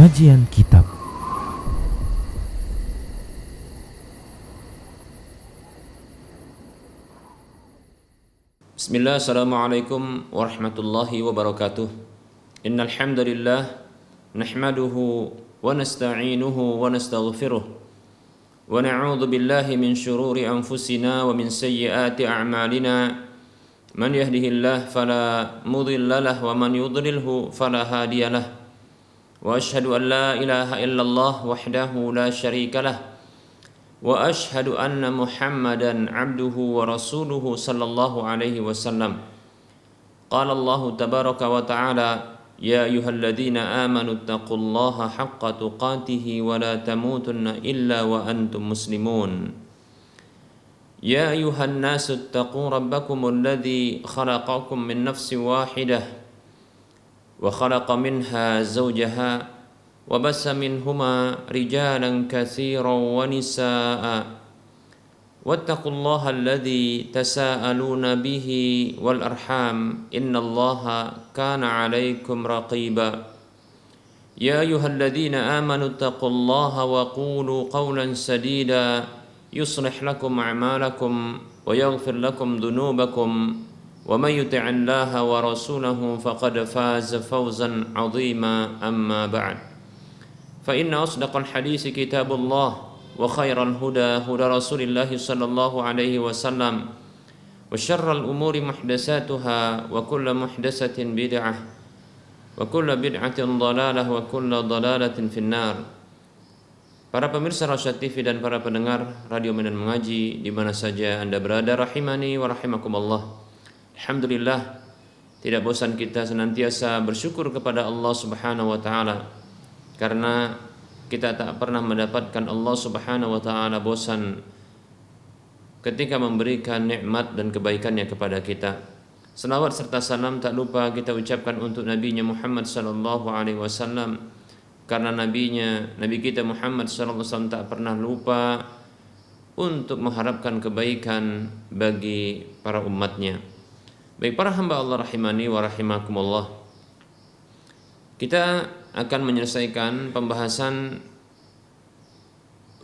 Kajian Kitab. Bismillah, assalamualaikum warahmatullahi wabarakatuh. Innal hamdalillah nahmaduhu wa nasta'inuhu wa nastaghfiruh wa na'udzu billahi min shururi anfusina wa min sayyiati a'malina. Man yahdihillahu fala mudilla lahu wa man yudlilhu fala hadiyalah. Wa asyhadu an la ilaha illallah wahdahu la syarika lah. Wa asyhadu anna Muhammadan abduhu wa rasuluhu sallallahu alaihi wasallam. Qala Allah tabaraka wa ta'ala, ya ayyuhalladzina amanu taqullaha haqqa tuqatih wa la tamutunna illa wa antum muslimun. Ya ayyuhan nasu taqu rabbakumul ladzi khalaqakum min nafsin wahidah wa khalaqa minha zawjaha wa bassa minhuma rijalan katsiran wa nisaa'a wattaqullaha alladzi tasaaluna bihi wal arham innallaha kana 'alaikum raqiba. Ya ayyuhalladzina amanu taqullaha wa qulu qawlan sadida yuslih lakum a'malakum wa yaghfir lakum dhunubakum wa may yuti'illaha wa rasulahu faqad faza fawzan 'azima. Amma ba'd. Fa inna asdaqal hadits kitabullah wa khairal huda huda Rasulillah sallallahu alaihi wasallam wa syarral umuri muhdatsatuha wa kullu muhdatsatin bid'ah wa kullu bid'atin dhalalah wa kullu dhalalatin finnar. Para pemirsa Rasyad TV dan para pendengar Radio Medan Mengaji di mana saja Anda berada, rahimani wa rahimakumullah. Alhamdulillah, tidak bosan kita senantiasa bersyukur kepada Allah Subhanahu wa taala, karena kita tak pernah mendapatkan Allah Subhanahu wa taala bosan ketika memberikan nikmat dan kebaikannya kepada kita. Selawat serta salam tak lupa kita ucapkan untuk nabinya Muhammad sallallahu alaihi wasallam, karena nabi kita Muhammad sallallahu alaihi wasallam tak pernah lupa untuk mengharapkan kebaikan bagi para umatnya. Baik para hamba Allah rahimani wa rahimakumullah, kita akan menyelesaikan pembahasan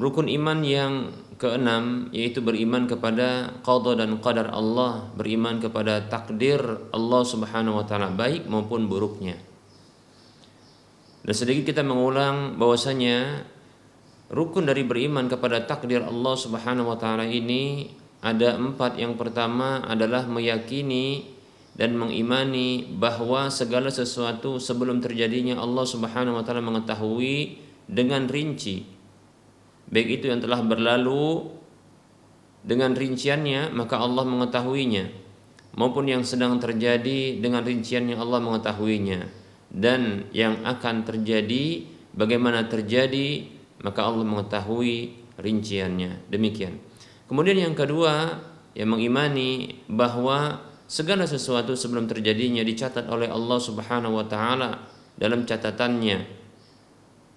rukun iman yang keenam, yaitu beriman kepada qada dan qadar Allah, beriman kepada takdir Allah Subhanahu wa taala baik maupun buruknya. Dan sedikit kita mengulang bahwasanya rukun dari beriman kepada takdir Allah Subhanahu wa taala ini ada 4. Yang pertama adalah meyakini dan mengimani bahwa segala sesuatu sebelum terjadinya Allah Subhanahu wa taala mengetahui dengan rinci. Baik itu yang telah berlalu dengan rinciannya maka Allah mengetahuinya, maupun yang sedang terjadi dengan rinciannya Allah mengetahuinya, dan yang akan terjadi bagaimana terjadi maka Allah mengetahui rinciannya. Demikian. Kemudian yang kedua, yang mengimani bahwa segala sesuatu sebelum terjadinya dicatat oleh Allah Subhanahu wa taala dalam catatannya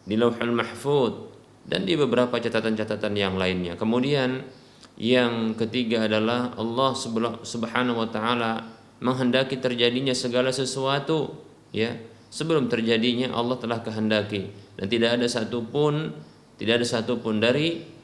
di Lauhul Mahfuz dan di beberapa catatan-catatan yang lainnya. Kemudian yang ketiga adalah Allah Subhanahu wa taala menghendaki terjadinya segala sesuatu, ya. Sebelum terjadinya Allah telah kehendaki, dan tidak ada satupun dari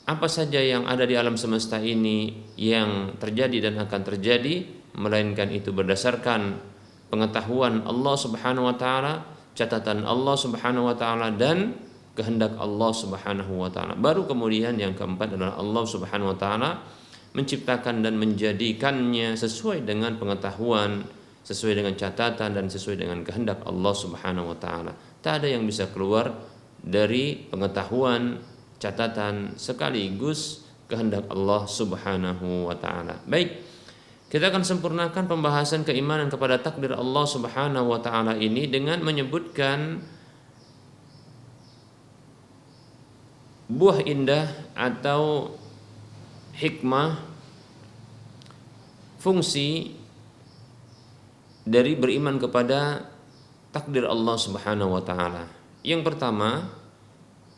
apa saja yang ada di alam semesta ini yang terjadi dan akan terjadi, melainkan itu berdasarkan pengetahuan Allah Subhanahu wa taala, catatan Allah Subhanahu wa taala, dan kehendak Allah Subhanahu wa taala. Baru kemudian yang keempat adalah Allah Subhanahu wa taala menciptakan dan menjadikannya sesuai dengan pengetahuan, sesuai dengan catatan, dan sesuai dengan kehendak Allah Subhanahu wa taala. Tak ada yang bisa keluar dari pengetahuan, catatan, sekaligus kehendak Allah Subhanahu wa taala. Baik, kita akan sempurnakan pembahasan keimanan kepada takdir Allah Subhanahu wa taala ini dengan menyebutkan buah indah atau hikmah, fungsi dari beriman kepada takdir Allah Subhanahu wa taala. Yang pertama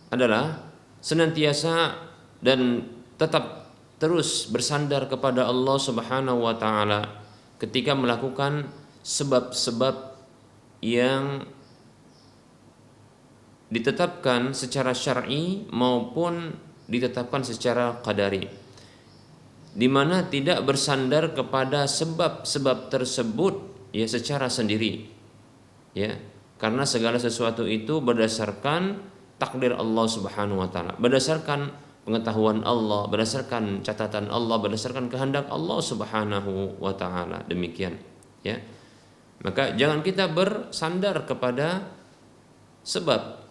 adalah senantiasa dan tetap terus bersandar kepada Allah Subhanahu wa taala ketika melakukan sebab-sebab yang ditetapkan secara syar'i maupun ditetapkan secara qadari, di mana tidak bersandar kepada sebab-sebab tersebut ya secara sendiri, ya, karena segala sesuatu itu berdasarkan takdir Allah Subhanahu wa taala, berdasarkan pengetahuan Allah, berdasarkan catatan Allah, berdasarkan kehendak Allah Subhanahu wa taala. Demikian, ya. Maka jangan kita bersandar kepada sebab.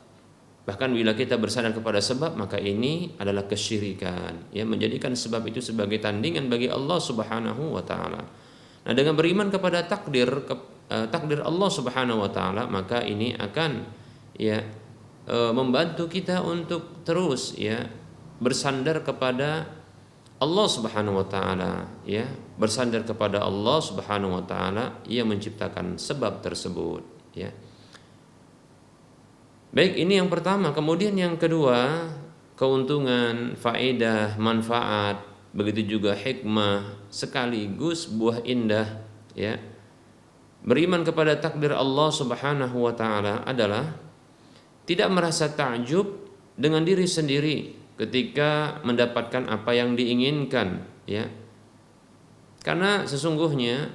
Bahkan bila kita bersandar kepada sebab, maka ini adalah kesyirikan, ya, menjadikan sebab itu sebagai tandingan bagi Allah Subhanahu wa taala. Nah, dengan beriman kepada takdir Allah Subhanahu wa taala, maka ini akan ya membantu kita untuk terus ya bersandar kepada Allah Subhanahu wa taala, ya, bersandar kepada Allah Subhanahu wa taala yang menciptakan sebab tersebut, ya. Baik, ini yang pertama. Kemudian yang kedua, keuntungan, faedah, manfaat, begitu juga hikmah sekaligus buah indah, ya. Beriman kepada takdir Allah Subhanahu wa taala adalah tidak merasa takjub dengan diri sendiri ketika mendapatkan apa yang diinginkan, ya. Karena sesungguhnya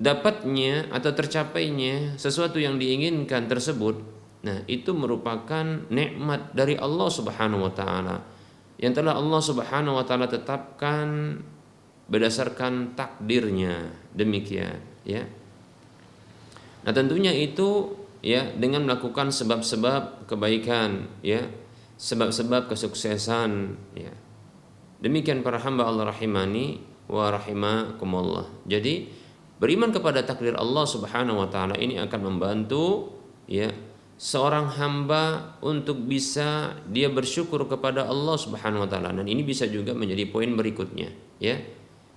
dapatnya atau tercapainya sesuatu yang diinginkan tersebut, nah itu merupakan nikmat dari Allah Subhanahu wa taala yang telah Allah Subhanahu wa taala tetapkan berdasarkan takdirnya. Demikian, ya. Nah, tentunya itu ya dengan melakukan sebab-sebab kebaikan, ya, sebab-sebab kesuksesan, ya. Demikian para hamba Allah rahimani wa rahimakumullah. Jadi beriman kepada takdir Allah Subhanahu wa taala ini akan membantu ya seorang hamba untuk bisa dia bersyukur kepada Allah Subhanahu wa taala, dan ini bisa juga menjadi poin berikutnya, ya.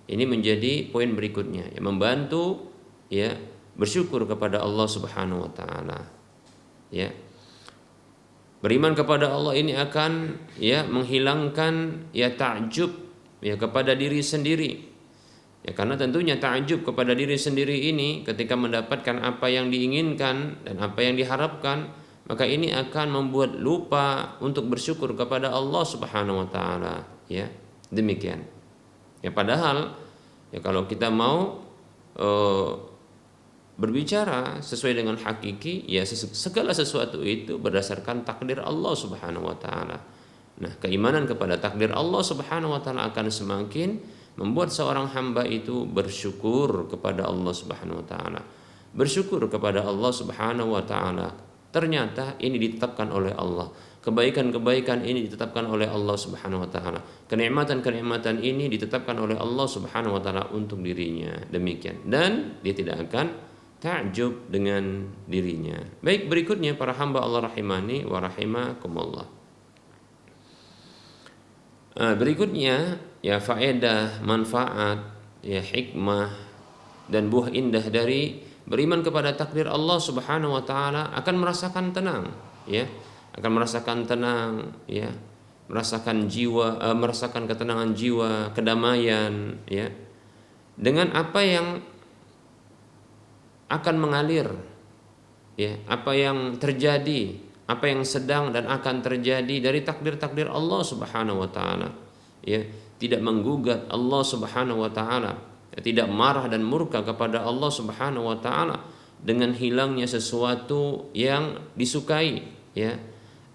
Ini menjadi poin berikutnya, ya, membantu ya bersyukur kepada Allah Subhanahu wa taala, ya. Beriman kepada Allah ini akan ya menghilangkan ya takjub ya kepada diri sendiri. Ya, karena tentunya takjub kepada diri sendiri ini ketika mendapatkan apa yang diinginkan dan apa yang diharapkan, maka ini akan membuat lupa untuk bersyukur kepada Allah Subhanahu wa taala, ya. Demikian. Ya, padahal ya kalau kita mau berbicara sesuai dengan hakiki, ya segala sesuatu itu berdasarkan takdir Allah Subhanahu wa taala. Nah, keimanan kepada takdir Allah Subhanahu wa taala akan semakin membuat seorang hamba itu bersyukur kepada Allah Subhanahu wa taala. Bersyukur kepada Allah Subhanahu wa taala. Ternyata ini ditetapkan oleh Allah. Kebaikan-kebaikan ini ditetapkan oleh Allah Subhanahu wa taala. Kenikmatan-kenikmatan ini ditetapkan oleh Allah Subhanahu wa taala untuk dirinya. Demikian. Dan dia tidak akan takjub dengan dirinya. Baik, berikutnya para hamba Allah rahimani wa rahimakumullah. Berikutnya ya faedah, manfaat, ya hikmah dan buah indah dari beriman kepada takdir Allah Subhanahu wa taala akan merasakan tenang, ya. Akan merasakan tenang, ya. Merasakan jiwa, merasakan ketenangan jiwa, kedamaian, ya. Dengan apa yang akan mengalir, ya, apa yang terjadi, apa yang sedang dan akan terjadi dari takdir-takdir Allah Subhanahu wa taala, ya. Tidak menggugat Allah Subhanahu wa taala, ya, tidak marah dan murka kepada Allah Subhanahu wa taala dengan hilangnya sesuatu yang disukai, ya,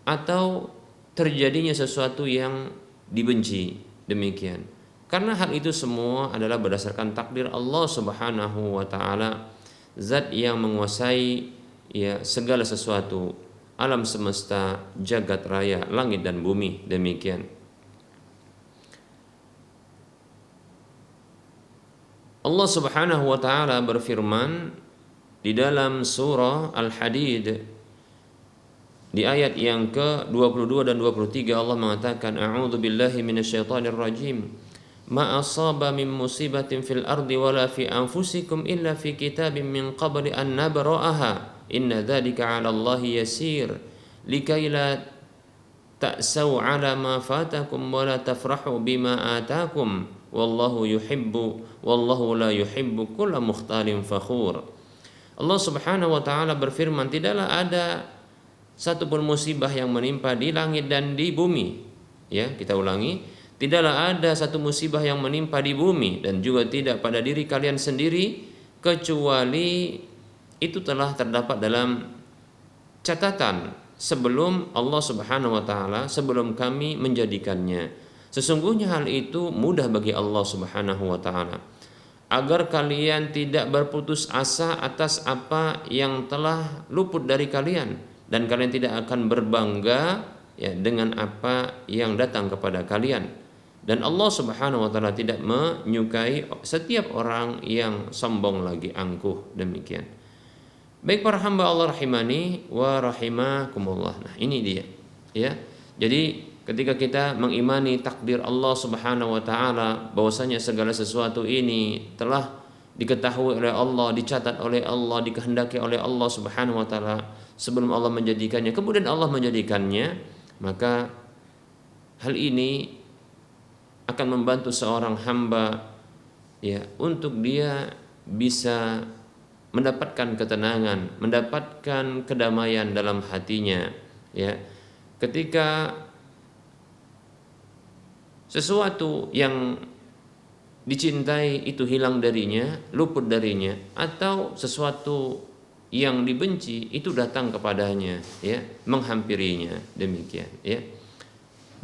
atau terjadinya sesuatu yang dibenci. Demikian. Karena hal itu semua adalah berdasarkan takdir Allah Subhanahu wa taala, zat yang menguasai ya segala sesuatu, alam semesta, jagat raya, langit dan bumi. Demikian. Allah Subhanahu wa taala berfirman di dalam surah Al-Hadid di ayat yang ke-22 dan 23, Allah mengatakan, A'udzu billahi minasyaitonir rajim. Ma asaba min musibatin fil ardi wala fi anfusikum illa fi kitabim min qabli an nabra'aha inna dzalika 'ala Allahi yasir likai la ta'sau 'ala ma fatakum wa la tafrahu bima atakum wallahu la yuhibbu kulla mukhtalin fakhur. Allah Subhanahu wa taala berfirman, tidaklah ada satupun musibah yang menimpa di langit dan di bumi. Ya, kita ulangi, tidaklah ada satu musibah yang menimpa di bumi dan juga tidak pada diri kalian sendiri kecuali itu telah terdapat dalam catatan sebelum Allah Subhanahu wa taala, sebelum kami menjadikannya. Sesungguhnya hal itu mudah bagi Allah Subhanahu wa taala, agar kalian tidak berputus asa atas apa yang telah luput dari kalian, dan kalian tidak akan berbangga ya dengan apa yang datang kepada kalian. Dan Allah Subhanahu wa taala tidak menyukai setiap orang yang sombong lagi angkuh. Demikian. Baik para hamba Allah rahimani wa rahimakumullah. Nah, ini dia. Ya. Jadi ketika kita mengimani takdir Allah Subhanahu wa taala, bahwasanya segala sesuatu ini telah diketahui oleh Allah, dicatat oleh Allah, dikehendaki oleh Allah Subhanahu wa taala sebelum Allah menjadikannya, kemudian Allah menjadikannya, maka hal ini akan membantu seorang hamba ya untuk dia bisa mendapatkan ketenangan, mendapatkan kedamaian dalam hatinya ya. Ketika sesuatu yang dicintai itu hilang darinya, luput darinya, atau sesuatu yang dibenci itu datang kepadanya ya, menghampirinya, demikian ya.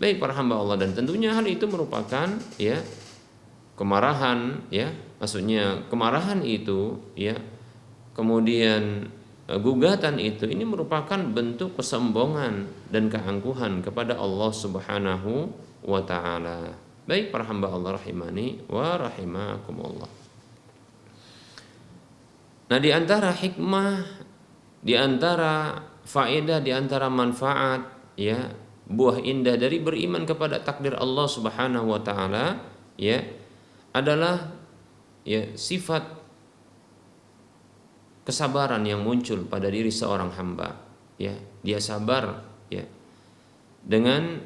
Baik para hamba Allah, dan tentunya hal itu merupakan ya kemarahan ya, maksudnya kemarahan itu ya, kemudian gugatan itu, ini merupakan bentuk kesombongan dan keangkuhan kepada Allah Subhanahu wa ta'ala. Baik para hamba Allah rahimani wa rahimakumullah. Nah, di antara hikmah, di antara faedah, di antara manfaat ya, buah indah dari beriman kepada takdir Allah Subhanahu wa taala ya, adalah ya sifat kesabaran yang muncul pada diri seorang hamba ya. Dia sabar ya dengan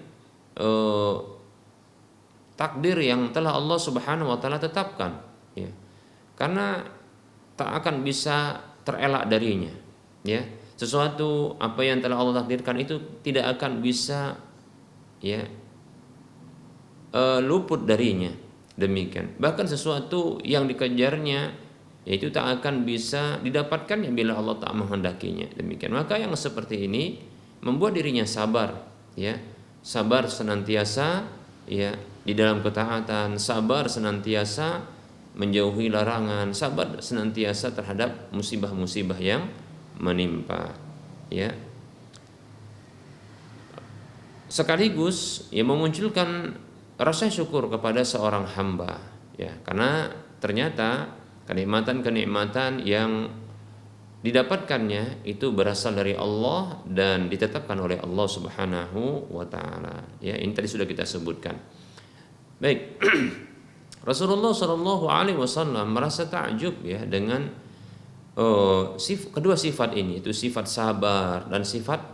takdir yang telah Allah Subhanahu wa taala tetapkan ya. Karena tak akan bisa terelak darinya ya. Sesuatu apa yang telah Allah takdirkan itu tidak akan bisa ya luput darinya, demikian. Bahkan sesuatu yang dikejarnya yaitu tak akan bisa didapatkannya bila Allah tak menghendakinya, demikian. Maka yang seperti ini membuat dirinya sabar ya, sabar senantiasa ya di dalam ketaatan, sabar senantiasa menjauhi larangan, sabar senantiasa terhadap musibah-musibah yang menimpa ya. Sekaligus ya memunculkan rasa syukur kepada seorang hamba ya, karena ternyata kenikmatan-kenikmatan yang didapatkannya itu berasal dari Allah dan ditetapkan oleh Allah Subhanahu wa taala ya. Ini tadi sudah kita sebutkan. Baik. Rasulullah Shallallahu alaihi wasallam merasa takjub ya dengan kedua sifat ini, itu sifat sabar dan sifat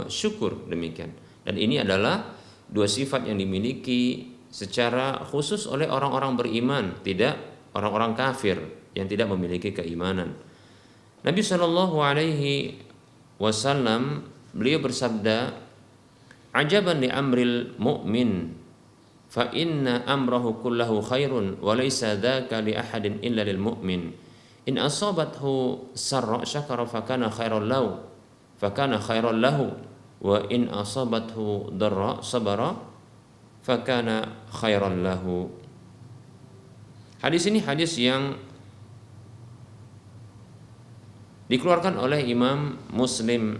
syukur, demikian. Dan ini adalah dua sifat yang dimiliki secara khusus oleh orang-orang beriman, tidak orang-orang kafir yang tidak memiliki keimanan. Nabi Shallallahu alaihi wasallam beliau bersabda, "Ajaban li amril mu'min, fa inna amrahu kullahu khairun wa laysa dzaka li ahadin illa lil mu'min. In asabathu sarra syakara fakana khairan lahu wa in asabathu darra sabara fakana khairan lahu." Hadis ini hadis yang dikeluarkan oleh Imam Muslim.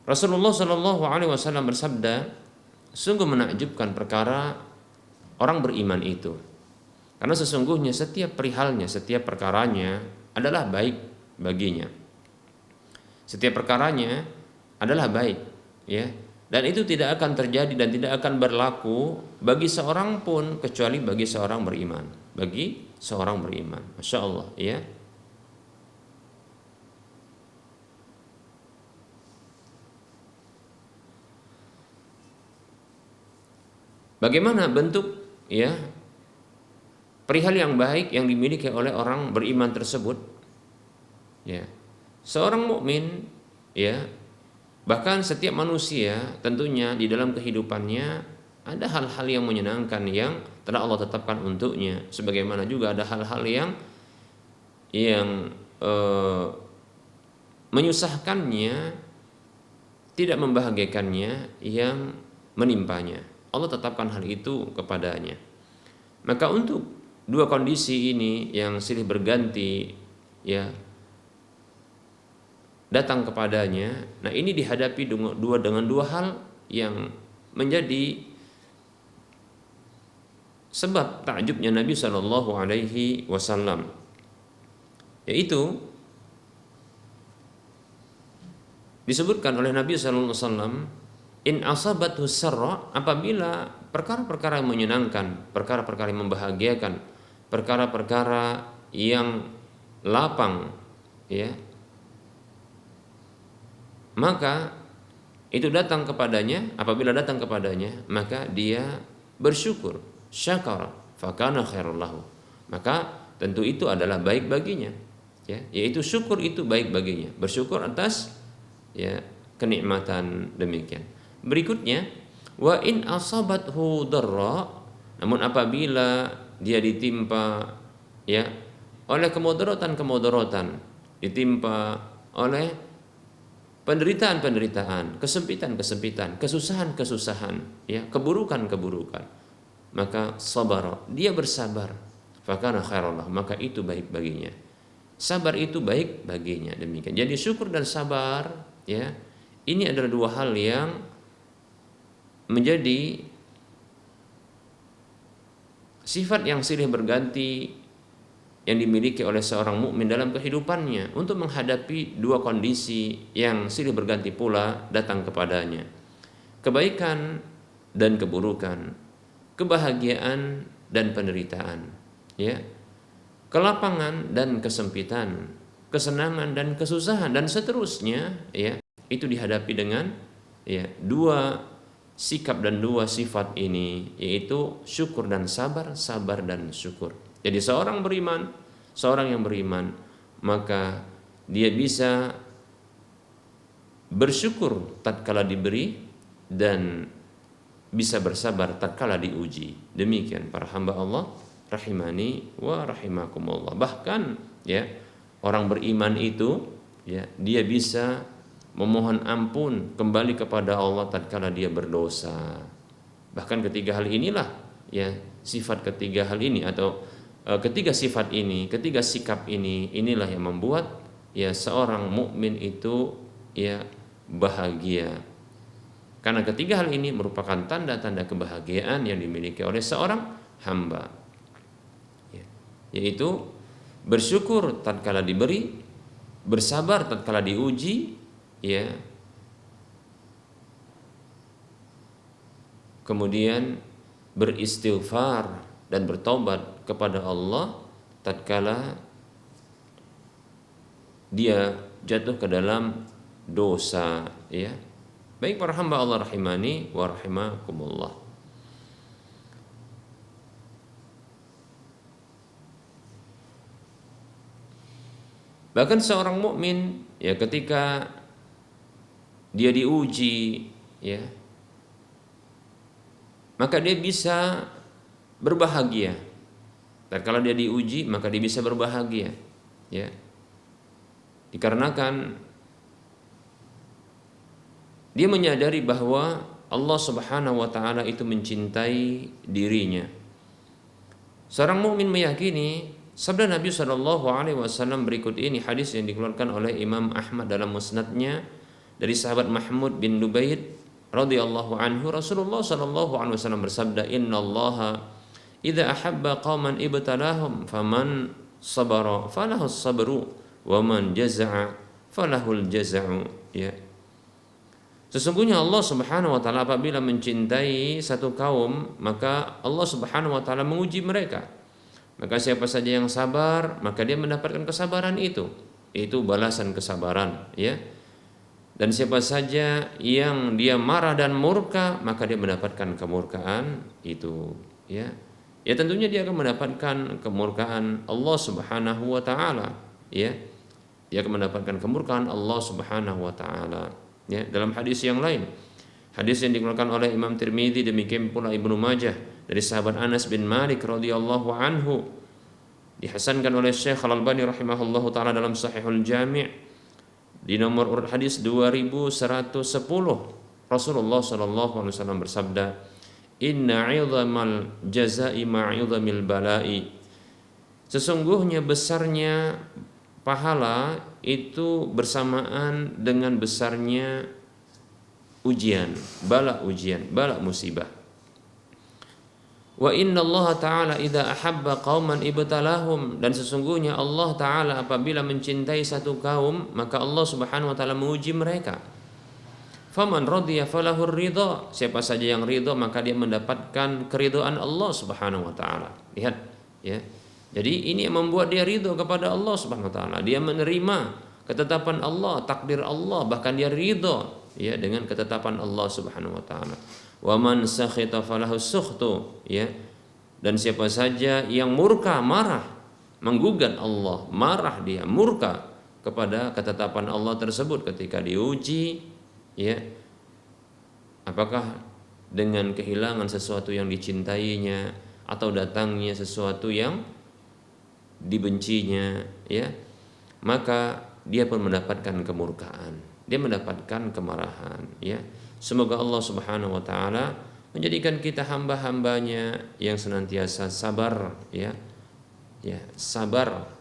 Rasulullah Shallallahu alaihi wasallam bersabda, sungguh menakjubkan perkara orang beriman itu, karena sesungguhnya setiap perihalnya, setiap perkaranya adalah baik baginya. Setiap perkaranya adalah baik ya, dan itu tidak akan terjadi dan tidak akan berlaku bagi seorang pun kecuali bagi seorang beriman. Bagi seorang beriman, Masya Allah ya. Bagaimana bentuk ya perihal yang baik yang dimiliki oleh orang beriman tersebut? Ya, seorang mukmin ya, bahkan setiap manusia tentunya di dalam kehidupannya ada hal-hal yang menyenangkan yang telah Allah tetapkan untuknya, sebagaimana juga ada hal-hal yang menyusahkannya, tidak membahagiakannya, yang menimpanya. Allah tetapkan hal itu kepadanya. Maka untuk dua kondisi ini yang silih berganti ya datang kepadanya, nah ini dihadapi dengan dua hal yang menjadi sebab takjubnya Nabi Shallallahu Alaihi Wasallam, yaitu disebutkan oleh Nabi Shallallahu Alaihi Wasallam, in asabathu sarra, apabila perkara-perkara yang menyenangkan, perkara-perkara yang membahagiakan, perkara-perkara yang lapang ya, maka itu datang kepadanya, apabila datang kepadanya maka dia bersyukur, syakara fakana khairul lahu, maka tentu itu adalah baik baginya ya, yaitu syukur itu baik baginya, bersyukur atas ya kenikmatan demikian. Berikutnya, wa in asabathu darra, namun apabila dia ditimpa ya oleh kemudaratan, ditimpa oleh penderitaan, kesempitan, kesusahan, ya, keburukan, maka sabar, dia bersabar, fakana khairullah, maka itu baik baginya. Sabar itu baik baginya, demikian. Jadi syukur dan sabar, ya, ini adalah dua hal yang menjadi sifat yang silih berganti yang dimiliki oleh seorang mukmin dalam kehidupannya untuk menghadapi dua kondisi yang silih berganti pula datang kepadanya. Kebaikan dan keburukan, kebahagiaan dan penderitaan, ya. Kelapangan dan kesempitan, kesenangan dan kesusahan dan seterusnya, ya. Itu dihadapi dengan ya dua sikap dan dua sifat ini, yaitu syukur dan sabar, sabar dan syukur. Jadi seorang yang beriman, maka dia bisa bersyukur tatkala diberi dan bisa bersabar tatkala diuji. Demikian para hamba Allah rahimani wa rahimakumullah. Bahkan ya orang beriman itu ya dia bisa memohon ampun kembali kepada Allah tatkala dia berdosa. Bahkan ketiga hal inilah ya, sifat ketiga hal ini atau ketiga sifat ini, ketiga sikap ini, inilah yang membuat ya seorang mukmin itu ya bahagia. Karena ketiga hal ini merupakan tanda-tanda kebahagiaan yang dimiliki oleh seorang hamba. Ya, yaitu bersyukur tatkala diberi, bersabar tatkala diuji, ya. Kemudian beristighfar dan bertobat kepada Allah tatkala dia jatuh ke dalam dosa, ya. Baik para hamba Allah rahimani wa rahimakumullah. Bahkan seorang mukmin ya ketika dia diuji ya, maka dia bisa berbahagia. Tatkala dia diuji, maka dia bisa berbahagia, ya. Dikarenakan dia menyadari bahwa Allah Subhanahu wa taala itu mencintai dirinya. Seorang mukmin meyakini sabda Nabi Shallallahu alaihi wasallam berikut ini, hadis yang dikeluarkan oleh Imam Ahmad dalam musnadnya dari sahabat Mahmud bin Dubaid radhiyallahu anhu, Rasulullah Shallallahu alaihi wasallam bersabda, innallaha idza ahabba qauman ibtalahum faman sabara falahu sabru wa man jaza'a falahul jaza'u, ya. Sesungguhnya Allah Subhanahu wa taala apabila mencintai satu kaum, maka Allah Subhanahu wa taala menguji mereka. Maka siapa saja yang sabar, maka dia mendapatkan kesabaran itu balasan kesabaran, ya. Dan siapa saja yang dia marah dan murka, maka dia mendapatkan kemurkaan itu, ya. Ya tentunya dia akan mendapatkan kemurkaan Allah Subhanahu wa taala, ya. Dia akan mendapatkan kemurkaan Allah Subhanahu wa taala. Ya, dalam hadis yang lain, hadis yang dikeluarkan oleh Imam Tirmidzi, demikian pula Ibnu Majah dari sahabat Anas bin Malik radhiyallahu anhu, dihasankan oleh Syekh Al-Albani rahimahullahu taala dalam Sahihul Jami' di nomor urut hadis 2110. Rasulullah sallallahu alaihi wasallam bersabda, "Inna 'idhamal jazaa'i ma'idhamil bala'i." Sesungguhnya besarnya pahala itu bersamaan dengan besarnya ujian, bala musibah. Wa inna Allah ta'ala idza ahabba qauman ibtalahum, dan sesungguhnya Allah ta'ala apabila mencintai satu kaum, maka Allah Subhanahu wa taala menguji mereka. Faman radiya falahur ridha, siapa saja yang ridha maka dia mendapatkan keridhaan Allah Subhanahu wa taala. Lihat, ya. Jadi ini yang membuat dia ridha kepada Allah Subhanahu wa taala. Dia menerima ketetapan Allah, takdir Allah, bahkan dia ridha, ya, dengan ketetapan Allah Subhanahu wa taala. Wa man sakhita falahu sukhtu, ya. Dan siapa saja yang murka, marah, menggugat Allah, marah dia, murka kepada ketetapan Allah tersebut ketika diuji, ya. Apakah dengan kehilangan sesuatu yang dicintainya atau datangnya sesuatu yang dibencinya, ya. Maka dia pun mendapatkan kemurkaan, dia mendapatkan kemarahan, ya. Semoga Allah Subhanahu wa taala menjadikan kita hamba-hambanya yang senantiasa sabar, ya. Ya, sabar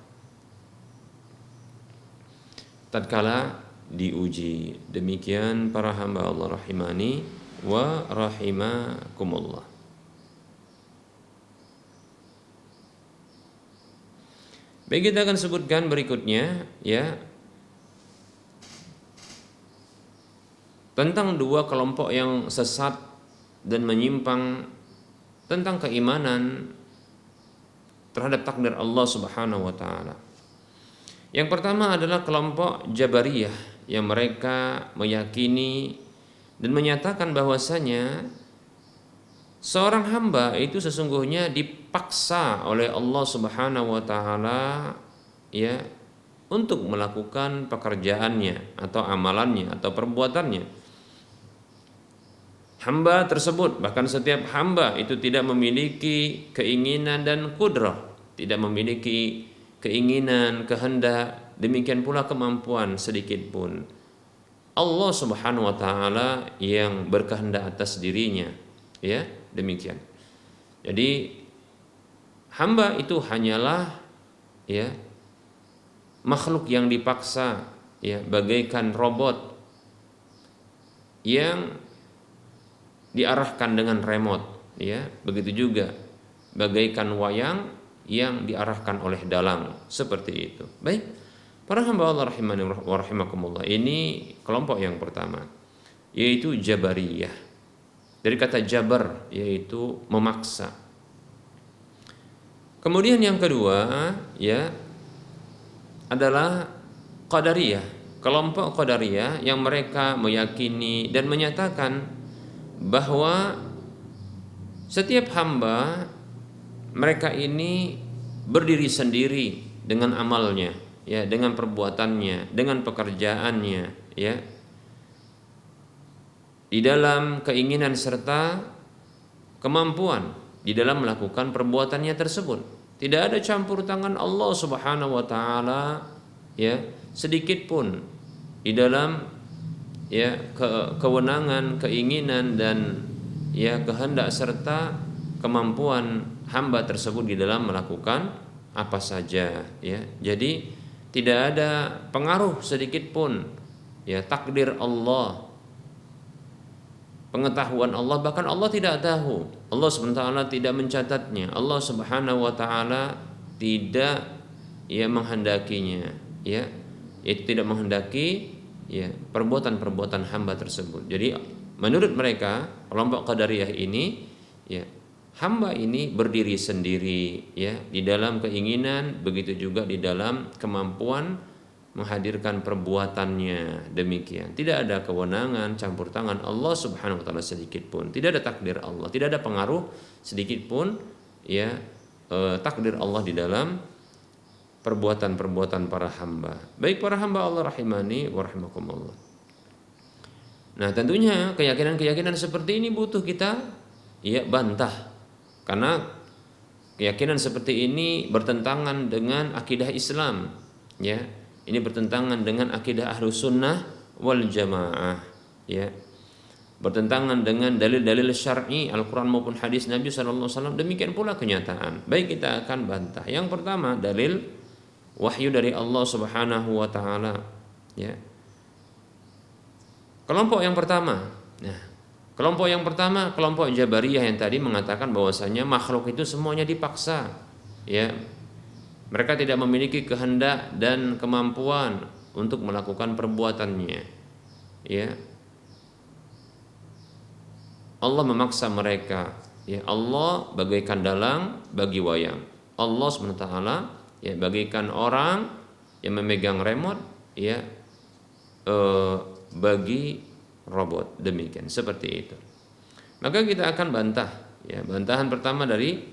tatkala diuji. Demikian para hamba Allah rahimani wa rahimakumullah. Baik, kita akan sebutkan berikutnya, ya, tentang dua kelompok yang sesat dan menyimpang tentang keimanan terhadap takdir Allah Subhanahu wa taala. Yang pertama adalah kelompok Jabariyah, yang mereka meyakini dan menyatakan bahwasanya seorang hamba itu sesungguhnya dipaksa oleh Allah Subhanahu wa taala, ya, untuk melakukan pekerjaannya atau amalannya atau perbuatannya. Hamba tersebut, bahkan setiap hamba itu tidak memiliki keinginan dan kudrah, tidak memiliki keinginan, kehendak, demikian pula kemampuan sedikit pun. Allah Subhanahu wa taala yang berkehendak atas dirinya, ya, demikian. Jadi hamba itu hanyalah, ya, makhluk yang dipaksa, ya, bagaikan robot yang diarahkan dengan remote, ya. Begitu juga bagaikan wayang yang diarahkan oleh dalang, seperti itu. Baik, para hamba Allah rahimani wa rahimakumullah, ini kelompok yang pertama, yaitu Jabariyah. Dari kata jabar, yaitu memaksa. Kemudian yang kedua, ya, adalah Qadariyah. Kelompok Qadariyah yang mereka meyakini dan menyatakan bahwa setiap hamba mereka ini berdiri sendiri dengan amalnya, ya, dengan perbuatannya, dengan pekerjaannya, ya, di dalam keinginan serta kemampuan di dalam melakukan perbuatannya tersebut. Tidak ada campur tangan Allah Subhanahu wa taala, ya, sedikit pun di dalam, ya, kewenangan, keinginan dan, ya, kehendak serta kemampuan hamba tersebut di dalam melakukan apa saja, ya. Jadi tidak ada pengaruh sedikit pun, ya, takdir Allah, pengetahuan Allah, bahkan Allah tidak tahu. Allah Subhanahu wa taala tidak mencatatnya. Allah Subhanahu wa taala tidak, ya, menghendakinya, ya. Itu tidak menghendaki, ya, perbuatan-perbuatan hamba tersebut. Jadi menurut mereka kelompok Qadariyah ini, ya, hamba ini berdiri sendiri, ya, di dalam keinginan, begitu juga di dalam kemampuan menghadirkan perbuatannya demikian. Tidak ada kewenangan campur tangan Allah Subhanahu wa taala sedikit pun. Tidak ada takdir Allah, tidak ada pengaruh sedikit pun ya takdir Allah di dalam perbuatan-perbuatan para hamba. Baik para hamba Allah rahimani wa rahimakumullah. Nah, tentunya keyakinan-keyakinan seperti ini butuh kita ya bantah. Karena keyakinan seperti ini bertentangan dengan akidah Islam, ya. Ini bertentangan dengan akidah Ahlus Sunnah wal Jamaah, ya. Bertentangan dengan dalil-dalil syar'i Al-Qur'an maupun hadis Nabi sallallahu alaihi wasallam. Demikian pula kenyataan. Baik, kita akan bantah. Yang pertama, dalil wahyu dari Allah Subhanahu wa taala, ya. Kelompok yang pertama. Nah, kelompok yang pertama, kelompok Jabariyah yang tadi mengatakan bahwasanya makhluk itu semuanya dipaksa, ya. Mereka tidak memiliki kehendak dan kemampuan untuk melakukan perbuatannya, ya. Allah memaksa mereka, ya. Allah bagaikan dalang bagi wayang. Allah SWT ya bagaikan orang yang memegang remote, ya, bagi robot, demikian seperti itu. Maka kita akan bantah, ya. Bantahan pertama dari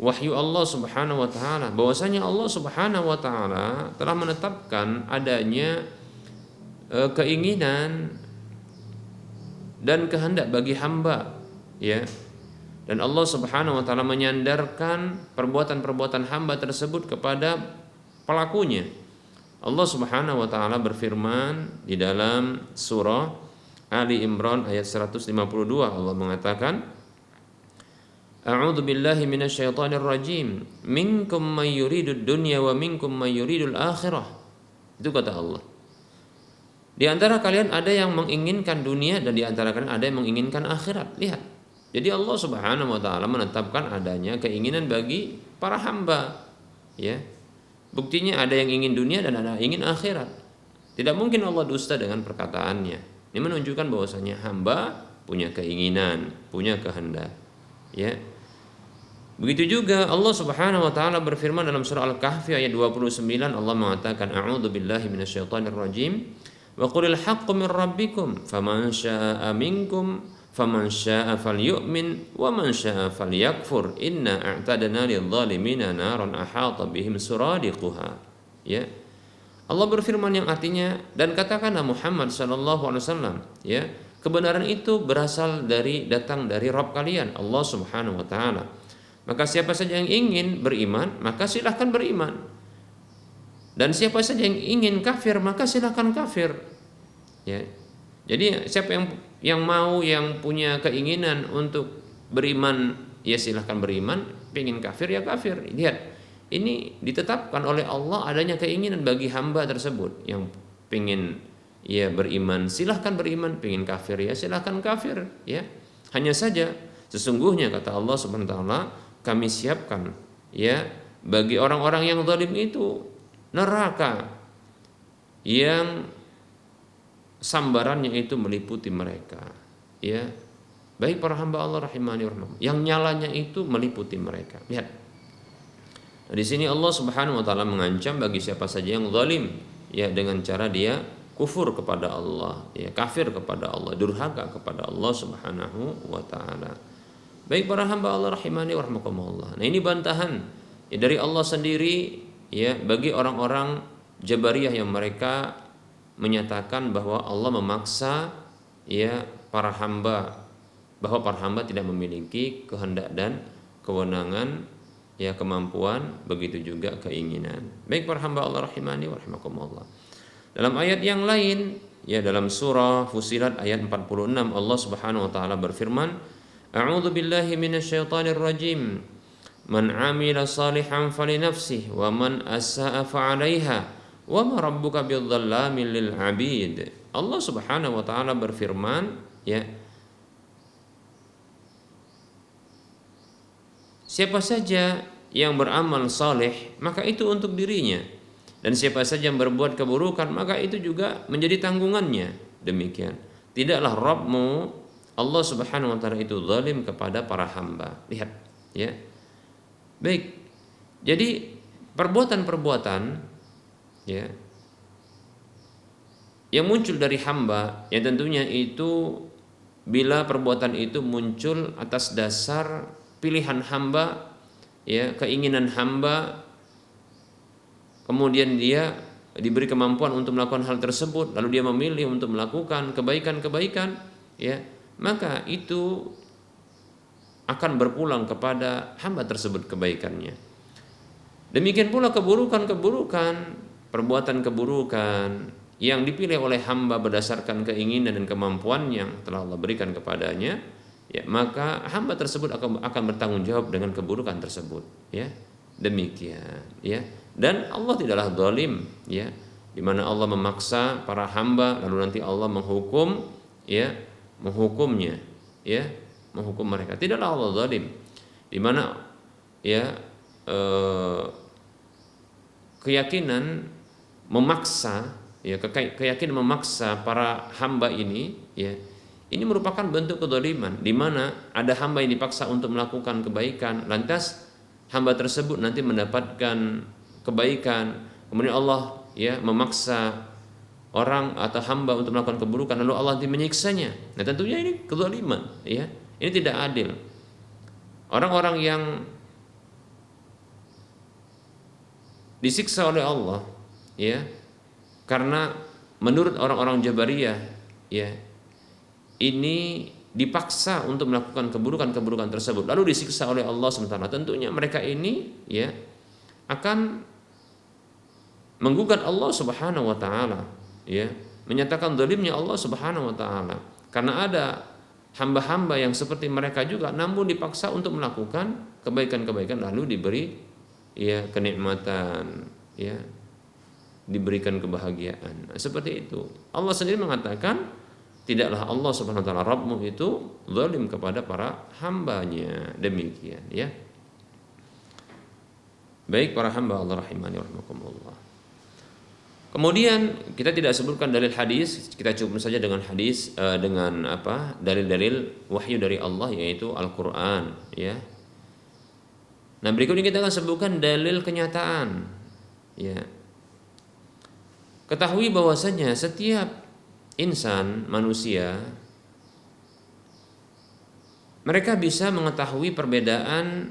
wahyu Allah Subhanahu wa taala bahwasanya Allah Subhanahu wa taala telah menetapkan adanya keinginan dan kehendak bagi hamba, ya. Dan Allah Subhanahu wa taala menyandarkan perbuatan-perbuatan hamba tersebut kepada pelakunya. Allah Subhanahu wa taala berfirman di dalam surah Ali Imran ayat 152, Allah mengatakan, A'udzu billahi minasyaitonir rajim. Minkum may yuridud dunya wa minkum may yuridul akhirah. Itu kata Allah. Di antara kalian ada yang menginginkan dunia dan di antara kalian ada yang menginginkan akhirat. Lihat. Jadi Allah Subhanahu wa taala menetapkan adanya keinginan bagi para hamba, ya. Buktinya ada yang ingin dunia dan ada yang ingin akhirat. Tidak mungkin Allah dusta dengan perkataannya. Ini menunjukkan bahwasanya hamba punya keinginan, punya kehendak, ya. Begitu juga Allah Subhanahu wa taala berfirman dalam surah Al-Kahfi ayat 29, Allah mengatakan, A'udzu billahi minasyaitonir rajim. Wa qulil haqqu min rabbikum faman syaa'a minkum faman syaa'a falyu'min wa man syaa'a falyakfur inna a'tadna lidh-dhalimina naran ahata bihim suradiquha. Ya. Allah berfirman yang artinya, dan katakanlah Muhammad sallallahu alaihi wasallam, ya, kebenaran itu datang dari Rabb kalian, Allah Subhanahu wa taala. Maka siapa saja yang ingin beriman, maka silahkan beriman. Dan siapa saja yang ingin kafir, maka silahkan kafir. Ya. Jadi siapa yang mau, yang punya keinginan untuk beriman, ya silahkan beriman. Pengen kafir, ya kafir. Lihat, ini ditetapkan oleh Allah adanya keinginan bagi hamba tersebut. Yang pengen ya beriman, silahkan beriman. Pengen kafir, ya silahkan kafir. Ya. Hanya saja sesungguhnya kata Allah Subhanahu wa taala, kami siapkan, ya, bagi orang-orang yang zalim itu neraka yang sambarannya itu meliputi mereka, ya. Baik para hamba Allah rahimani wa rahimah, yang nyalanya itu meliputi mereka. Lihat. Nah, di sini Allah Subhanahu wa taala mengancam bagi siapa saja yang zalim, ya, dengan cara dia kufur kepada Allah, ya, kafir kepada Allah, durhaka kepada Allah Subhanahu wa taala. Baik para hamba Allah rahimani wa rahmakumullah. Nah, ini bantahan ya, dari Allah sendiri, ya, bagi orang-orang Jabariyah yang mereka menyatakan bahwa Allah memaksa, ya, para hamba, bahwa para hamba tidak memiliki kehendak dan kewenangan, ya, kemampuan, begitu juga keinginan. Baik para hamba Allah rahimani wa rahmakumullah. Dalam ayat yang lain, ya, dalam surah Fussilat ayat 46, Allah Subhanahu wa taala berfirman, A'udzu billahi minasyaitonir rajim. Man 'amila shalihan falinafsihi wa man asaa'a fa'alaiha wa ma rabbuka bidzalamin lil 'abid. Allah Subhanahu wa taala berfirman, ya, siapa saja yang beramal saleh maka itu untuk dirinya, dan siapa saja yang berbuat keburukan maka itu juga menjadi tanggungannya. Demikian. Tidaklah Rabbmu Allah Subhanahu wa taala itu zalim kepada para hamba. Lihat, ya. Baik. Jadi perbuatan-perbuatan, ya, yang muncul dari hamba, yang tentunya itu bila perbuatan itu muncul atas dasar pilihan hamba, ya, keinginan hamba, kemudian dia diberi kemampuan untuk melakukan hal tersebut, lalu dia memilih untuk melakukan kebaikan-kebaikan, ya, maka itu akan berpulang kepada hamba tersebut kebaikannya. Demikian pula keburukan-keburukan, perbuatan keburukan yang dipilih oleh hamba berdasarkan keinginan dan kemampuan yang telah Allah berikan kepadanya, ya, maka hamba tersebut akan bertanggung jawab dengan keburukan tersebut, ya. Demikian, ya. Dan Allah tidaklah zalim, ya, di mana Allah memaksa para hamba lalu nanti Allah menghukum, ya, menghukumnya, ya, menghukum mereka. Tidaklah Allah zalim, di mana, ya, keyakinan memaksa, ya, keyakinan memaksa para hamba ini, ya, ini merupakan bentuk kezaliman, di mana ada hamba yang dipaksa untuk melakukan kebaikan, lantas hamba tersebut nanti mendapatkan kebaikan, kemudian Allah, ya, memaksa orang atau hamba untuk melakukan keburukan, lalu Allah nanti menyiksanya. Nah, tentunya ini kezaliman, ya, ini tidak adil. Orang-orang yang disiksa oleh Allah, ya, karena menurut orang-orang Jabariyah, ya, ini dipaksa untuk melakukan keburukan-keburukan tersebut lalu disiksa oleh Allah SWT, tentunya mereka ini, ya, akan menggugat Allah Subhanahu wa taala, ya, menyatakan zalimnya Allah Subhanahu wa taala, karena ada hamba-hamba yang seperti mereka juga namun dipaksa untuk melakukan kebaikan-kebaikan lalu diberi, ya, kenikmatan, ya, diberikan kebahagiaan. Nah, seperti itu. Allah sendiri mengatakan tidaklah Allah Subhanahu wa taala Rabbmu itu zalim kepada para hambanya. Demikian, ya. Baik para hamba Allah rahimani rahimakumullah. Kemudian kita tidak sebutkan dalil hadis, kita cukup saja dengan hadis, dengan dalil-dalil wahyu dari Allah yaitu Al-Qur'an, ya. Nah, berikutnya kita akan sebutkan dalil kenyataan, ya. Ketahui bahwasanya setiap insan manusia mereka bisa mengetahui perbedaan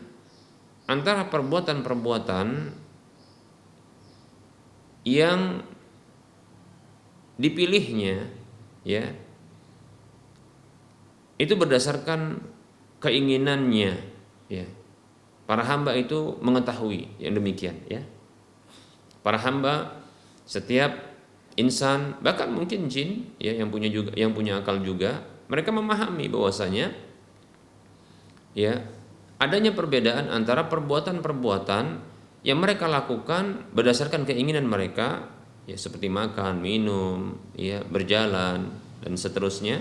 antara perbuatan-perbuatan yang dipilihnya, ya, itu berdasarkan keinginannya, ya. Para hamba itu mengetahui yang demikian, ya. Para hamba, setiap insan, bahkan mungkin jin, ya, yang punya akal juga, mereka memahami bahwasanya, ya, adanya perbedaan antara perbuatan-perbuatan yang mereka lakukan berdasarkan keinginan mereka, ya, seperti makan, minum, ya, berjalan dan seterusnya,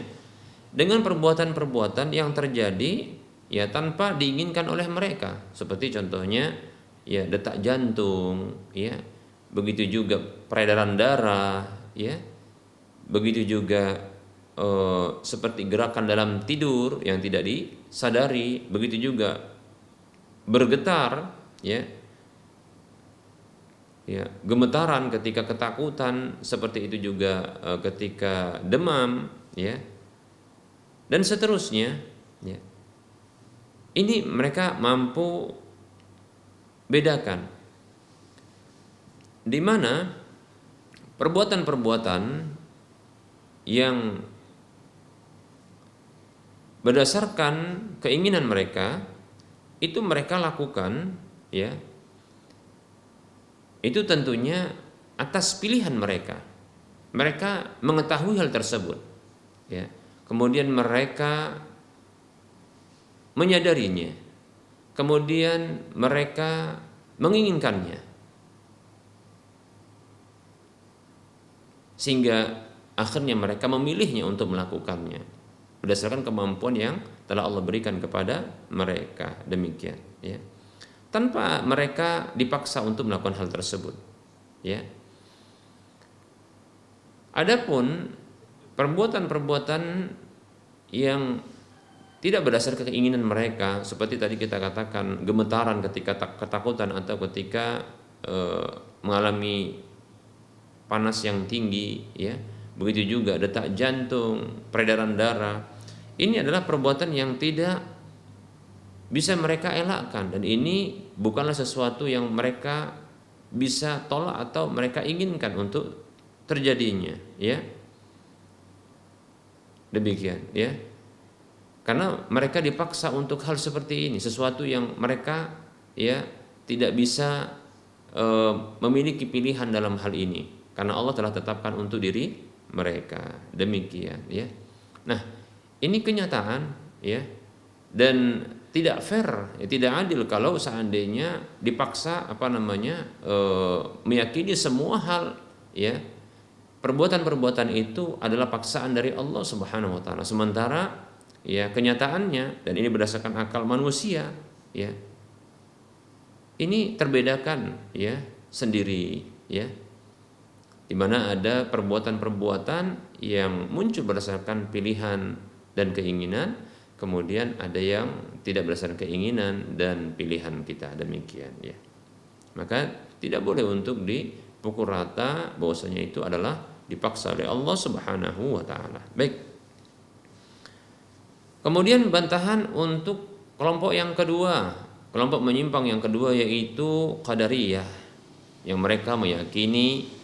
dengan perbuatan-perbuatan yang terjadi, ya, tanpa diinginkan oleh mereka, seperti contohnya, ya, detak jantung, ya, begitu juga peredaran darah, ya, begitu juga seperti gerakan dalam tidur yang tidak disadari, begitu juga bergetar, ya, ya, gemetaran ketika ketakutan, seperti itu juga ketika demam, ya, dan seterusnya, ya. Ini mereka mampu bedakan di mana perbuatan-perbuatan yang berdasarkan keinginan mereka itu mereka lakukan, ya, itu tentunya atas pilihan mereka. Mereka mengetahui hal tersebut, ya. Kemudian mereka menyadarinya, kemudian mereka menginginkannya, sehingga akhirnya mereka memilihnya untuk melakukannya berdasarkan kemampuan yang telah Allah berikan kepada mereka. Demikian, ya, tanpa mereka dipaksa untuk melakukan hal tersebut, ya. Adapun perbuatan-perbuatan yang tidak berdasarkan keinginan mereka, seperti tadi kita katakan gemetaran ketika ketakutan atau ketika mengalami panas yang tinggi, ya, begitu juga detak jantung, peredaran darah. Ini adalah perbuatan yang tidak bisa mereka elakkan, dan ini bukanlah sesuatu yang mereka bisa tolak atau mereka inginkan untuk terjadinya, ya. Demikian, ya. Karena mereka dipaksa untuk hal seperti ini, sesuatu yang mereka, ya, tidak bisa memiliki pilihan dalam hal ini, karena Allah telah tetapkan untuk diri mereka. Demikian, ya. Nah, ini kenyataan, ya, dan tidak fair, ya, tidak adil kalau seandainya dipaksa meyakini semua hal, ya, perbuatan-perbuatan itu adalah paksaan dari Allah Subhanahu wa taala. Sementara, ya, kenyataannya, dan ini berdasarkan akal manusia, ya, ini terbedakan, ya, sendiri, ya. Di mana ada perbuatan-perbuatan yang muncul berdasarkan pilihan dan keinginan, kemudian ada yang tidak berdasarkan keinginan dan pilihan kita, demikian, ya. Maka tidak boleh untuk dipukul rata bahwasanya itu adalah dipaksa oleh Allah Subhanahu wa taala. Baik. Kemudian bantahan untuk kelompok yang kedua, kelompok menyimpang yang kedua, yaitu Qadariyah, yang mereka meyakini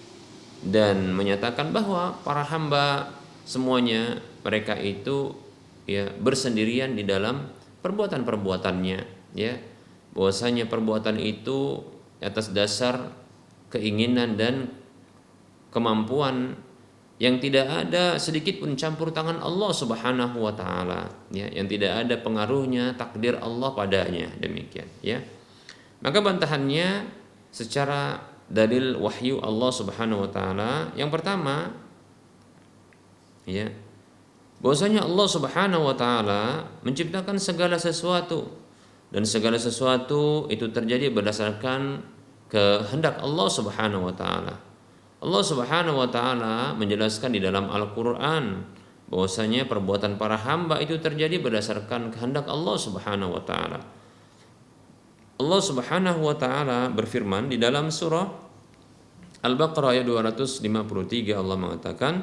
dan menyatakan bahwa para hamba semuanya mereka itu, ya, bersendirian di dalam perbuatan-perbuatannya, ya. Bahwasanya perbuatan itu atas dasar keinginan dan kemampuan yang tidak ada sedikit pun campur tangan Allah Subhanahu wa taala, ya, yang tidak ada pengaruhnya takdir Allah padanya, demikian, ya. Maka bantahannya secara dalil wahyu Allah Subhanahu wa taala, yang pertama, ya, bahwasanya Allah Subhanahu wa taala menciptakan segala sesuatu, dan segala sesuatu itu terjadi berdasarkan kehendak Allah Subhanahu wa taala. Allah Subhanahu wa taala menjelaskan di dalam Al-Qur'an bahwasanya perbuatan para hamba itu terjadi berdasarkan kehendak Allah Subhanahu wa taala. Allah Subhanahu wa taala berfirman di dalam surah Al-Baqarah ayat 253, Allah mengatakan,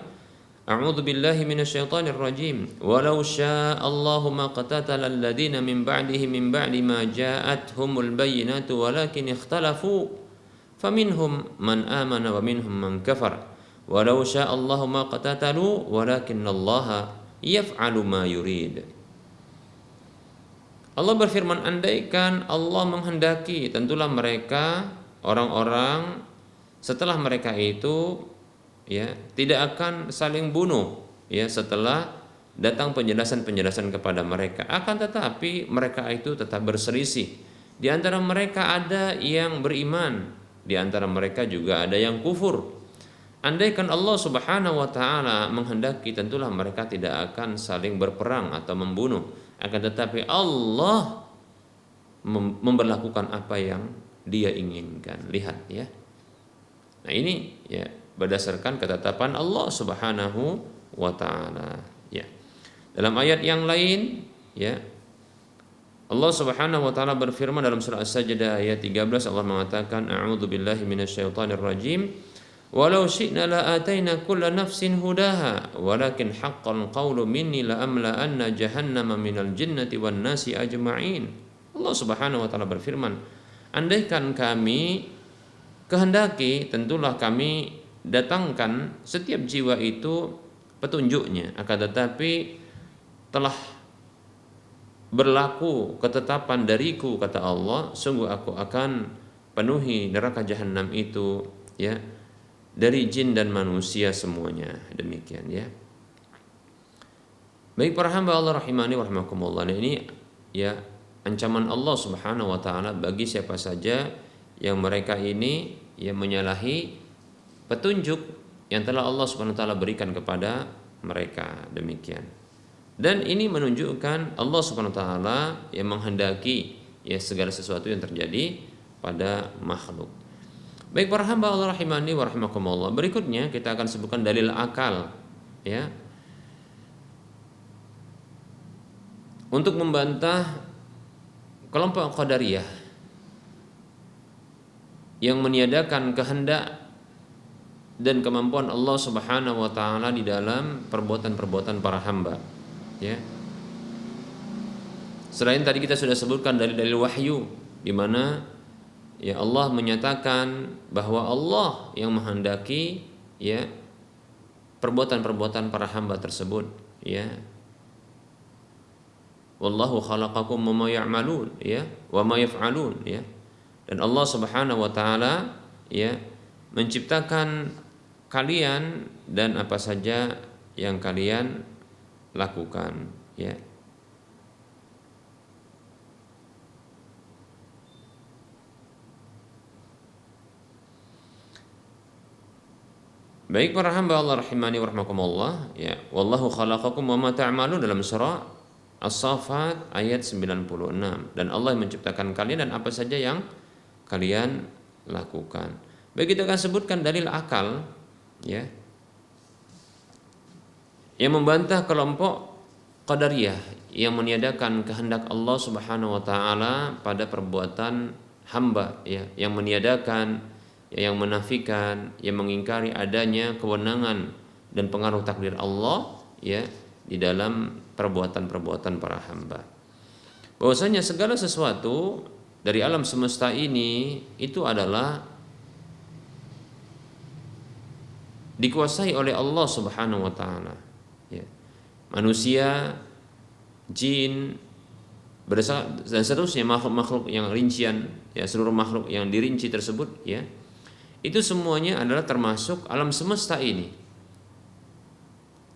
A'udzu billahi minasyaitonir rajim. Walau syaa'a Allahu ma qatatala alladziina min ba'dihim min ba'di ma ja'athumul bayyinatu walakin ikhtalafu faminhum man amana wa minhum man kafar. Walau syaa'a Allahu ma qatatalu walakinallaha yaf'alu ma yurid. Allah berfirman, andaikan Allah menghendaki, tentulah mereka orang-orang setelah mereka itu, ya, tidak akan saling bunuh, ya, setelah datang penjelasan-penjelasan kepada mereka. Akan tetapi mereka itu tetap berselisih. Di antara mereka ada yang beriman, di antara mereka juga ada yang kufur. Andaikan Allah Subhanahu wa taala menghendaki, tentulah mereka tidak akan saling berperang atau membunuh. Akan tetapi Allah memberlakukan apa yang Dia inginkan. Lihat, ya. Nah, ini, ya, berdasarkan ketetapan Allah Subhanahu wa taala, ya. Dalam ayat yang lain, ya, Allah Subhanahu wa taala berfirman dalam surah As-Sajdah ayat 13, Allah mengatakan, A'udzu billahi minasyaitonir rajim. Walau syi'na la ataina kulla nafsin hudaha walakin haqqal qawlu minni la amla'anna jahannama minal jinnati wan nasi ajma'in. Allah Subhanahu wa taala berfirman, andaikan kami kehendaki, tentulah kami datangkan setiap jiwa itu petunjuknya, akan tetapi telah berlaku ketetapan dariku, kata Allah, sungguh aku akan penuhi neraka jahanam itu, ya, dari jin dan manusia semuanya, demikian, ya. Baik para hamba Allah rahimani wa rahimakumullah, ini, ya, ancaman Allah Subhanahu wa taala bagi siapa saja yang mereka ini, ya, menyalahi petunjuk yang telah Allah Subhanahu wa taala berikan kepada mereka, demikian. Dan ini menunjukkan Allah Subhanahu wa taala yang menghendaki, ya, segala sesuatu yang terjadi pada makhluk. Baik para hamba Allah rahimani wa rahimakumullah, berikutnya kita akan sebutkan dalil akal, ya, untuk membantah kelompok Qadariyah yang meniadakan kehendak dan kemampuan Allah Subhanahu wa taala di dalam perbuatan-perbuatan para hamba, ya. Selain tadi kita sudah sebutkan dari dalil wahyu di mana ya Allah menyatakan bahwa Allah yang menghendaki ya perbuatan-perbuatan para hamba tersebut, ya. Wallahu khalaqakum wa ma ya'malun, ya, wa ma yaf'alun, ya. Dan Allah Subhanahu wa taala ya menciptakan kalian dan apa saja yang kalian lakukan, ya. Baik para hamba Allah rahimani wa rahmakumullah, ya. Wallahu khalaqakum wa ma ta'malun dalam surah As-Saffat ayat 96. Dan Allah yang menciptakan kalian dan apa saja yang kalian lakukan. Baik, kita akan sebutkan dalil akal, ya, yang membantah kelompok Qadariyah yang meniadakan kehendak Allah Subhanahu wa taala pada perbuatan hamba, ya, yang meniadakan, ya, yang menafikan, yang mengingkari adanya kewenangan dan pengaruh takdir Allah, ya, di dalam perbuatan-perbuatan para hamba. Bahwasanya segala sesuatu dari alam semesta ini itu adalah dikuasai oleh Allah Subhanahu wa taala, ya. Manusia, jin, dan seterusnya makhluk-makhluk yang rincian, ya, seluruh makhluk yang dirinci tersebut, ya, itu semuanya adalah termasuk alam semesta ini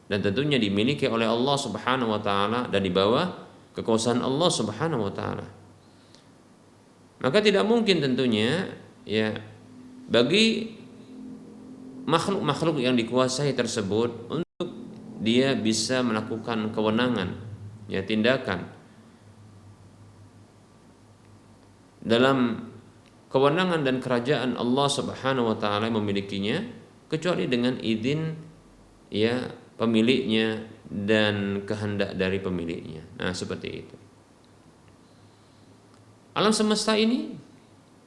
dan tentunya dimiliki oleh Allah Subhanahu wa taala dan di bawah kekuasaan Allah Subhanahu wa taala. Maka tidak mungkin tentunya, ya, bagi makhluk-makhluk yang dikuasai tersebut untuk dia bisa melakukan kewenangan, ya, tindakan dalam kewenangan dan kerajaan Allah Subhanahu wa taala yang memilikinya kecuali dengan izin, ya, pemiliknya dan kehendak dari pemiliknya. Nah, seperti itu. Alam semesta ini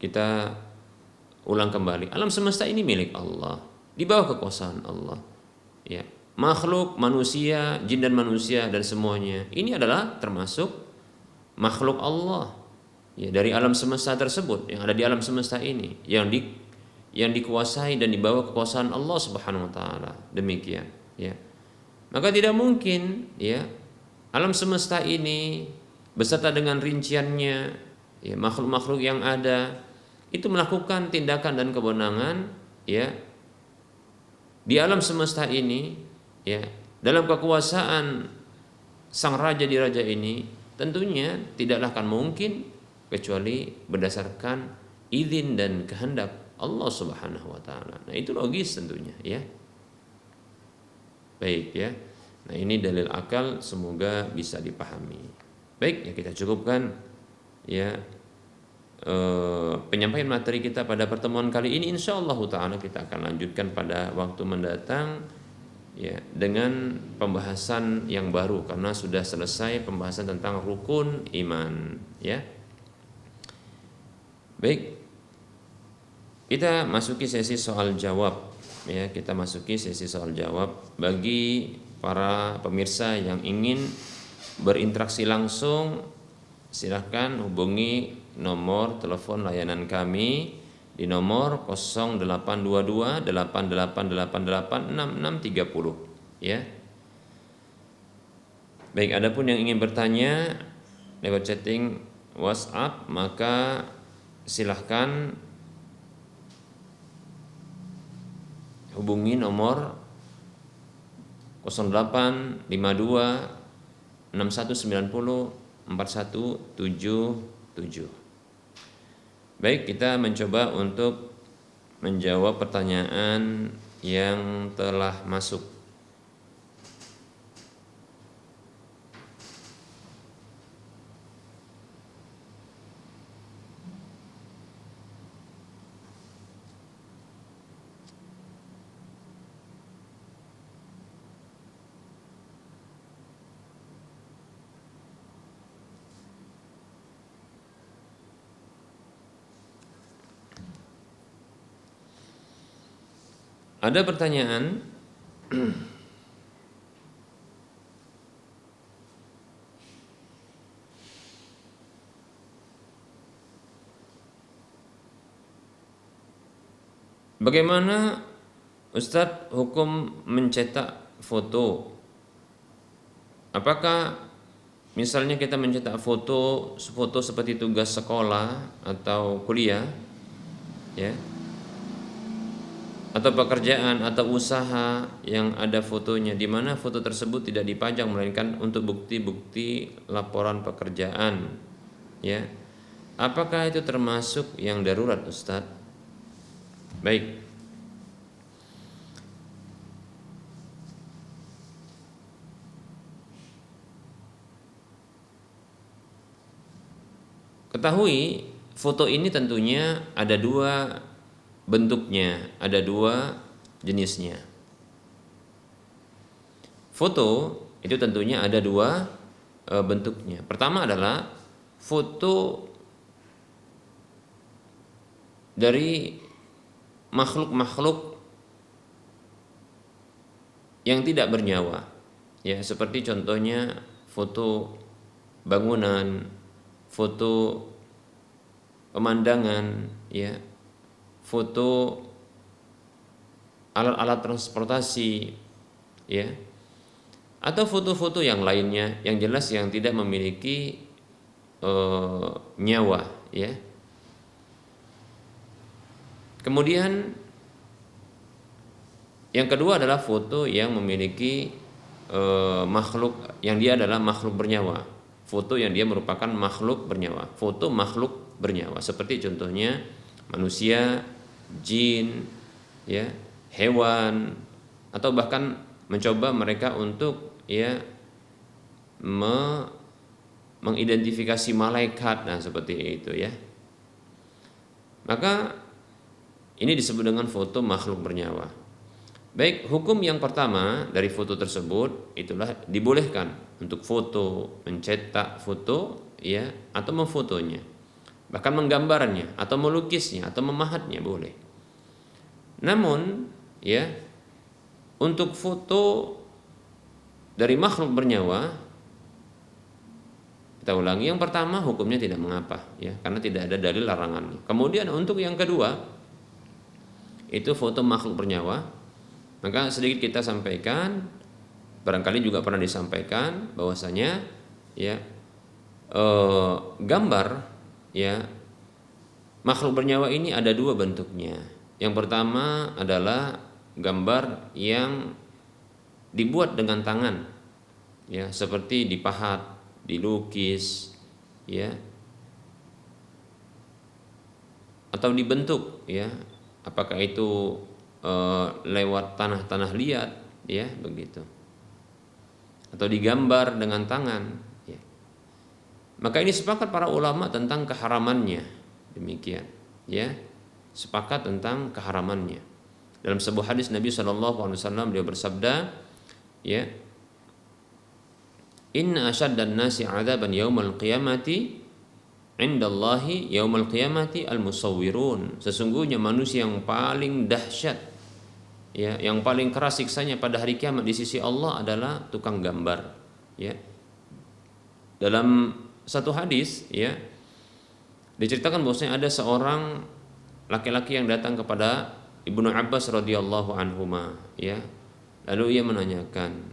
kita ulang kembali, alam semesta ini milik Allah, di bawah kekuasaan Allah, ya. Makhluk manusia, jin dan manusia dan semuanya ini adalah termasuk makhluk Allah, ya, dari alam semesta tersebut yang ada di alam semesta ini yang dikuasai dan di bawah kekuasaan Allah Subhanahu wa taala. Demikian, ya. Maka tidak mungkin, ya, alam semesta ini beserta dengan rinciannya, ya, makhluk-makhluk yang ada itu melakukan tindakan dan kewenangan, ya, di alam semesta ini, ya, dalam kekuasaan sang raja di raja ini tentunya tidaklah akan mungkin kecuali berdasarkan izin dan kehendak Allah Subhanahu wa taala. Nah, itu logis tentunya, ya. Baik, ya. Nah, ini dalil akal, semoga bisa dipahami. Baik, ya, kita cukupkan, ya, penyampaian materi kita pada pertemuan kali ini. Insyaallah taala kita akan lanjutkan pada waktu mendatang, ya, dengan pembahasan yang baru karena sudah selesai pembahasan tentang rukun iman, ya. Baik, kita masuki sesi soal jawab, ya. Kita masuki sesi soal jawab bagi para pemirsa yang ingin berinteraksi langsung. Silahkan hubungi nomor telepon layanan kami di nomor 0822 8888 6630, ya. Baik, adapun yang ingin bertanya lewat chatting WhatsApp maka silahkan hubungi nomor 0852 6190 4177. Baik, kita mencoba untuk menjawab pertanyaan yang telah masuk. Ada pertanyaan, bagaimana Ustadz hukum mencetak foto? Apakah misalnya kita mencetak foto seperti tugas sekolah atau kuliah, ya, atau pekerjaan atau usaha yang ada fotonya, di mana foto tersebut tidak dipajang melainkan untuk bukti-bukti laporan pekerjaan, ya. Apakah itu termasuk yang darurat, Ustadz? Baik. Ketahui foto ini tentunya ada dua bentuknya, ada dua jenisnya. Foto itu tentunya ada dua bentuknya. Pertama adalah foto dari makhluk-makhluk yang tidak bernyawa, ya, seperti contohnya foto bangunan, foto pemandangan, ya, foto alat-alat transportasi, ya, atau foto-foto yang lainnya yang jelas yang tidak memiliki nyawa, ya. Kemudian yang kedua adalah foto yang memiliki makhluk yang dia adalah makhluk bernyawa, foto yang dia merupakan makhluk bernyawa, foto makhluk bernyawa seperti contohnya manusia, jin, ya, hewan, atau bahkan mencoba mereka untuk, ya, mengidentifikasi malaikat, nah seperti itu, ya. Maka ini disebut dengan foto makhluk bernyawa. Baik, hukum yang pertama dari foto tersebut itulah dibolehkan untuk foto, mencetak foto, ya, atau memfotonya, bahkan menggambarnya atau melukisnya atau memahatnya boleh. Namun, ya, untuk foto dari makhluk bernyawa, kita ulangi, yang pertama hukumnya tidak mengapa, ya, karena tidak ada dalil larangannya. Kemudian untuk yang kedua, itu foto makhluk bernyawa, maka sedikit kita sampaikan, barangkali juga pernah disampaikan bahwasanya, ya, gambar, ya, makhluk bernyawa ini ada dua bentuknya. Yang pertama adalah gambar yang dibuat dengan tangan, ya, seperti dipahat, dilukis, ya, atau dibentuk, ya, apakah itu lewat tanah-tanah liat, ya, begitu, atau digambar dengan tangan, ya. Maka ini sepakat para ulama tentang keharamannya, demikian, ya, sepakat tentang keharamannya. Dalam sebuah hadis Nabi SAW beliau bersabda, ya, inna asyaddan nasi 'adzaban yaumal qiyamati indallahi yaumal qiyamati al-musawwirun. Sesungguhnya manusia yang paling dahsyat, ya, yang paling keras siksanya pada hari kiamat di sisi Allah adalah tukang gambar, ya. Dalam satu hadis, ya, diceritakan bahwasanya ada seorang laki-laki yang datang kepada Ibnu Abbas radhiyallahu anhuma, ya. Lalu ia menanyakan,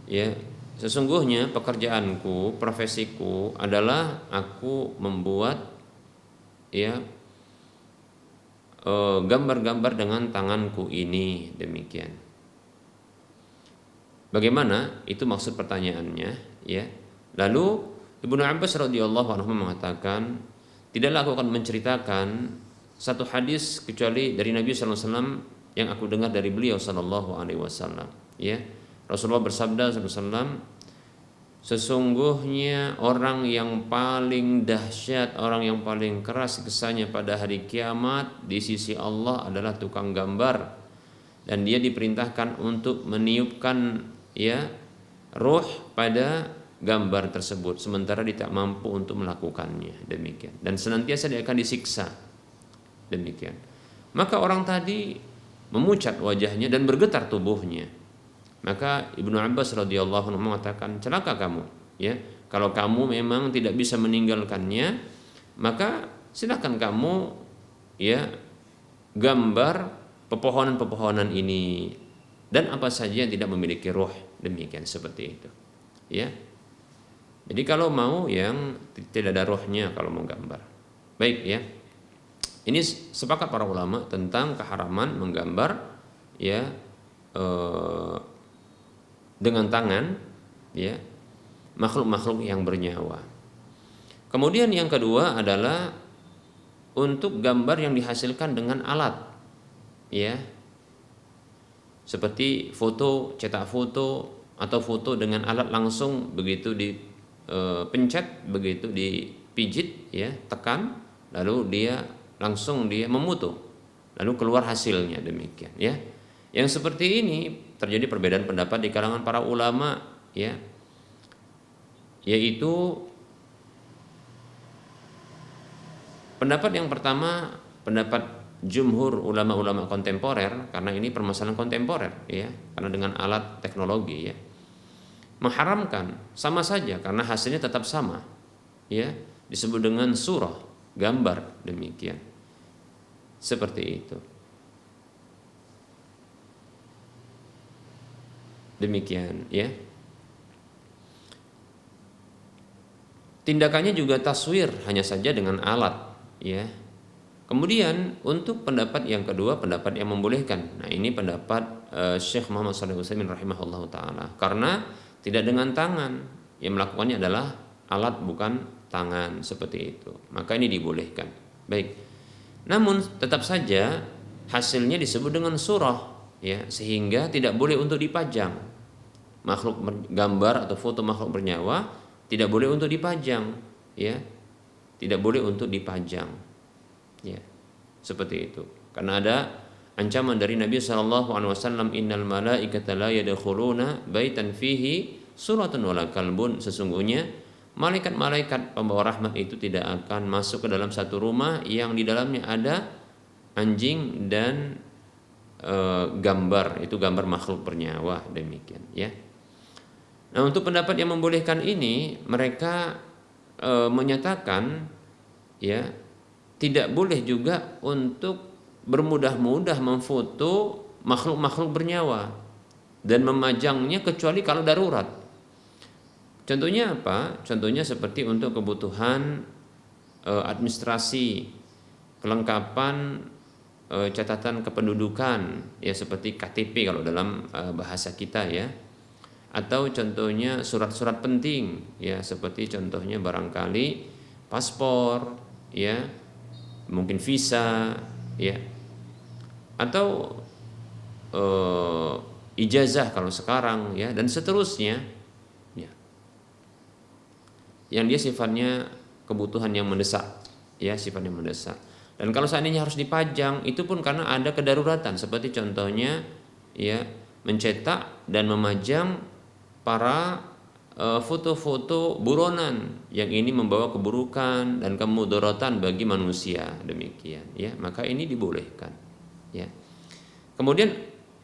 ya, sesungguhnya pekerjaanku, profesiku adalah aku membuat, ya, gambar-gambar dengan tanganku ini, demikian. Bagaimana? Itu maksud pertanyaannya, ya. Lalu Ibnu Abbas radhiyallahu anhu mengatakan, tidaklah aku akan menceritakan satu hadis kecuali dari Nabi sallallahu alaihi wasallam yang aku dengar dari beliau sallallahu alaihi wasallam, ya. Rasulullah bersabda sallallahu alaihi wasallam, sesungguhnya orang yang paling dahsyat, orang yang paling keras siksanya pada hari kiamat di sisi Allah adalah tukang gambar, dan dia diperintahkan untuk meniupkan, ya, ruh pada gambar tersebut sementara dia tak mampu untuk melakukannya, demikian, dan senantiasa dia akan disiksa, demikian. Maka orang tadi memucat wajahnya dan bergetar tubuhnya. Maka Ibnu Abbas radhiyallahu anhu mengatakan, celaka kamu, ya. Kalau kamu memang tidak bisa meninggalkannya, maka silakan kamu, ya, gambar pepohonan-pepohonan ini dan apa saja yang tidak memiliki ruh, demikian seperti itu, ya. Jadi kalau mau yang tidak ada ruhnya kalau mau gambar. Baik, ya. Ini sepakat para ulama tentang keharaman menggambar, ya, dengan tangan, ya, makhluk-makhluk yang bernyawa. Kemudian yang kedua adalah untuk gambar yang dihasilkan dengan alat, ya, seperti foto, cetak foto atau foto dengan alat langsung, begitu dipencet, begitu dipijit, ya, tekan, lalu dia langsung memutu, lalu keluar hasilnya, demikian, ya. Yang seperti ini terjadi perbedaan pendapat di kalangan para ulama, ya, yaitu pendapat yang pertama, pendapat jumhur ulama-ulama kontemporer, karena ini permasalahan kontemporer, ya, karena dengan alat teknologi, ya, mengharamkan sama saja karena hasilnya tetap sama, ya, disebut dengan surah, gambar, demikian, seperti itu. Demikian, ya. Tindakannya juga taswir, hanya saja dengan alat, ya. Kemudian untuk pendapat yang kedua, pendapat yang membolehkan. Nah, ini pendapat Syekh Muhammad Shalih Utsaimin rahimahullahu taala, karena tidak dengan tangan, yang melakukannya adalah alat bukan tangan, seperti itu. Maka ini dibolehkan. Baik. Namun tetap saja hasilnya disebut dengan surah, ya, sehingga tidak boleh untuk dipajang. Makhluk gambar atau foto makhluk bernyawa tidak boleh untuk dipajang, ya, tidak boleh untuk dipajang, ya, seperti itu. Karena ada ancaman dari Nabi SAW, innal malaikata la yadkhuluna baitan fihi suratun wala kalbun, sesungguhnya malaikat-malaikat pembawa rahmat itu tidak akan masuk ke dalam satu rumah yang di dalamnya ada anjing dan gambar, itu gambar makhluk bernyawa, demikian, ya. Nah, untuk pendapat yang membolehkan ini, mereka menyatakan, ya, tidak boleh juga untuk bermudah-mudah memfoto makhluk-makhluk bernyawa dan memajangnya kecuali kalau darurat. Contohnya apa? Contohnya seperti untuk kebutuhan administrasi, kelengkapan catatan kependudukan, ya, seperti KTP kalau dalam bahasa kita, ya, atau contohnya surat-surat penting, ya, seperti contohnya barangkali paspor, ya, mungkin visa, ya, atau ijazah kalau sekarang, ya, dan seterusnya, ya, yang dia sifatnya kebutuhan yang mendesak, ya, sifatnya mendesak. Dan kalau seandainya harus dipajang, itu pun karena ada kedaruratan, seperti contohnya, ya, mencetak dan memajang para foto-foto buronan yang ini membawa keburukan dan kemudaratan bagi manusia, demikian, ya, maka ini dibolehkan, ya. Kemudian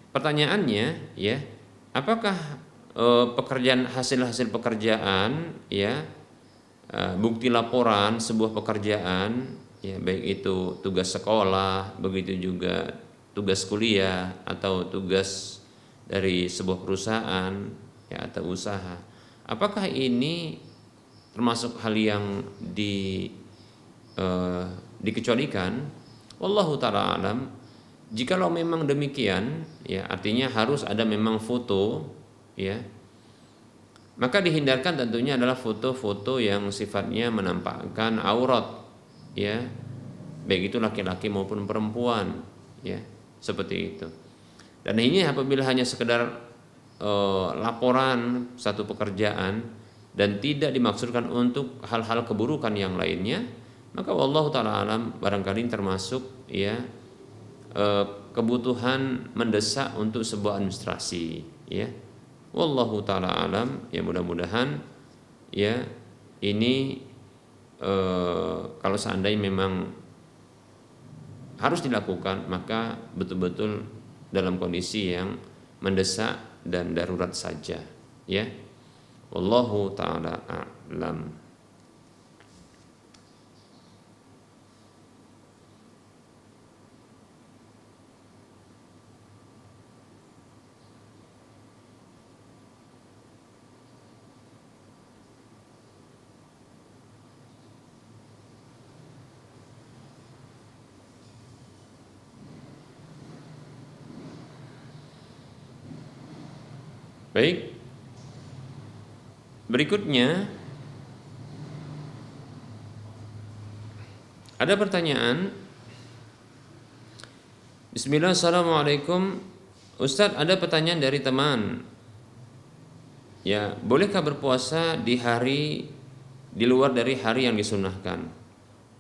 pertanyaannya, ya, apakah pekerjaan, hasil pekerjaan, ya, bukti laporan sebuah pekerjaan, ya, baik itu tugas sekolah, begitu juga tugas kuliah atau tugas dari sebuah perusahaan, ya, atau usaha, apakah ini termasuk hal yang dikecualikan? Wallahu ta'ala alam. Jikalau memang demikian, ya, artinya harus ada memang foto, ya, maka dihindarkan tentunya adalah foto-foto yang sifatnya menampakkan aurat, ya, baik itu laki-laki maupun perempuan, ya, seperti itu. Dan ini apabila hanya sekedar laporan satu pekerjaan dan tidak dimaksudkan untuk hal-hal keburukan yang lainnya, maka wallahu ta'ala alam, barangkali termasuk, ya, kebutuhan mendesak untuk sebuah administrasi, ya. Wallahu ta'ala alam, ya, mudah-mudahan, ya, ini kalau seandainya memang harus dilakukan, maka betul-betul dalam kondisi yang mendesak dan darurat saja, ya. Wallahu taala a'lam. Baik. Berikutnya ada pertanyaan. Bismillah, assalamualaikum. Ustadz, ada pertanyaan dari teman. Ya, bolehkah berpuasa di hari di luar dari hari yang disunahkan?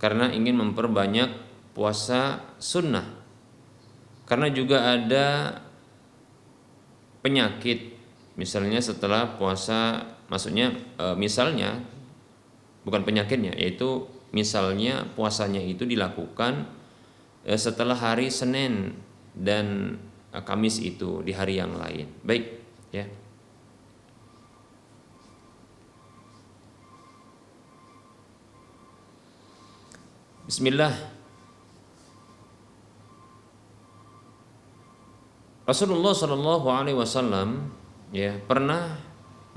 Karena ingin memperbanyak puasa sunnah. Karena juga ada penyakit. Misalnya setelah puasa, maksudnya misalnya bukan penyakitnya, yaitu misalnya puasanya itu dilakukan setelah hari Senin dan Kamis itu di hari yang lain. Baik, ya. Bismillah. Rasulullah Shallallahu Alaihi Wasallam ya pernah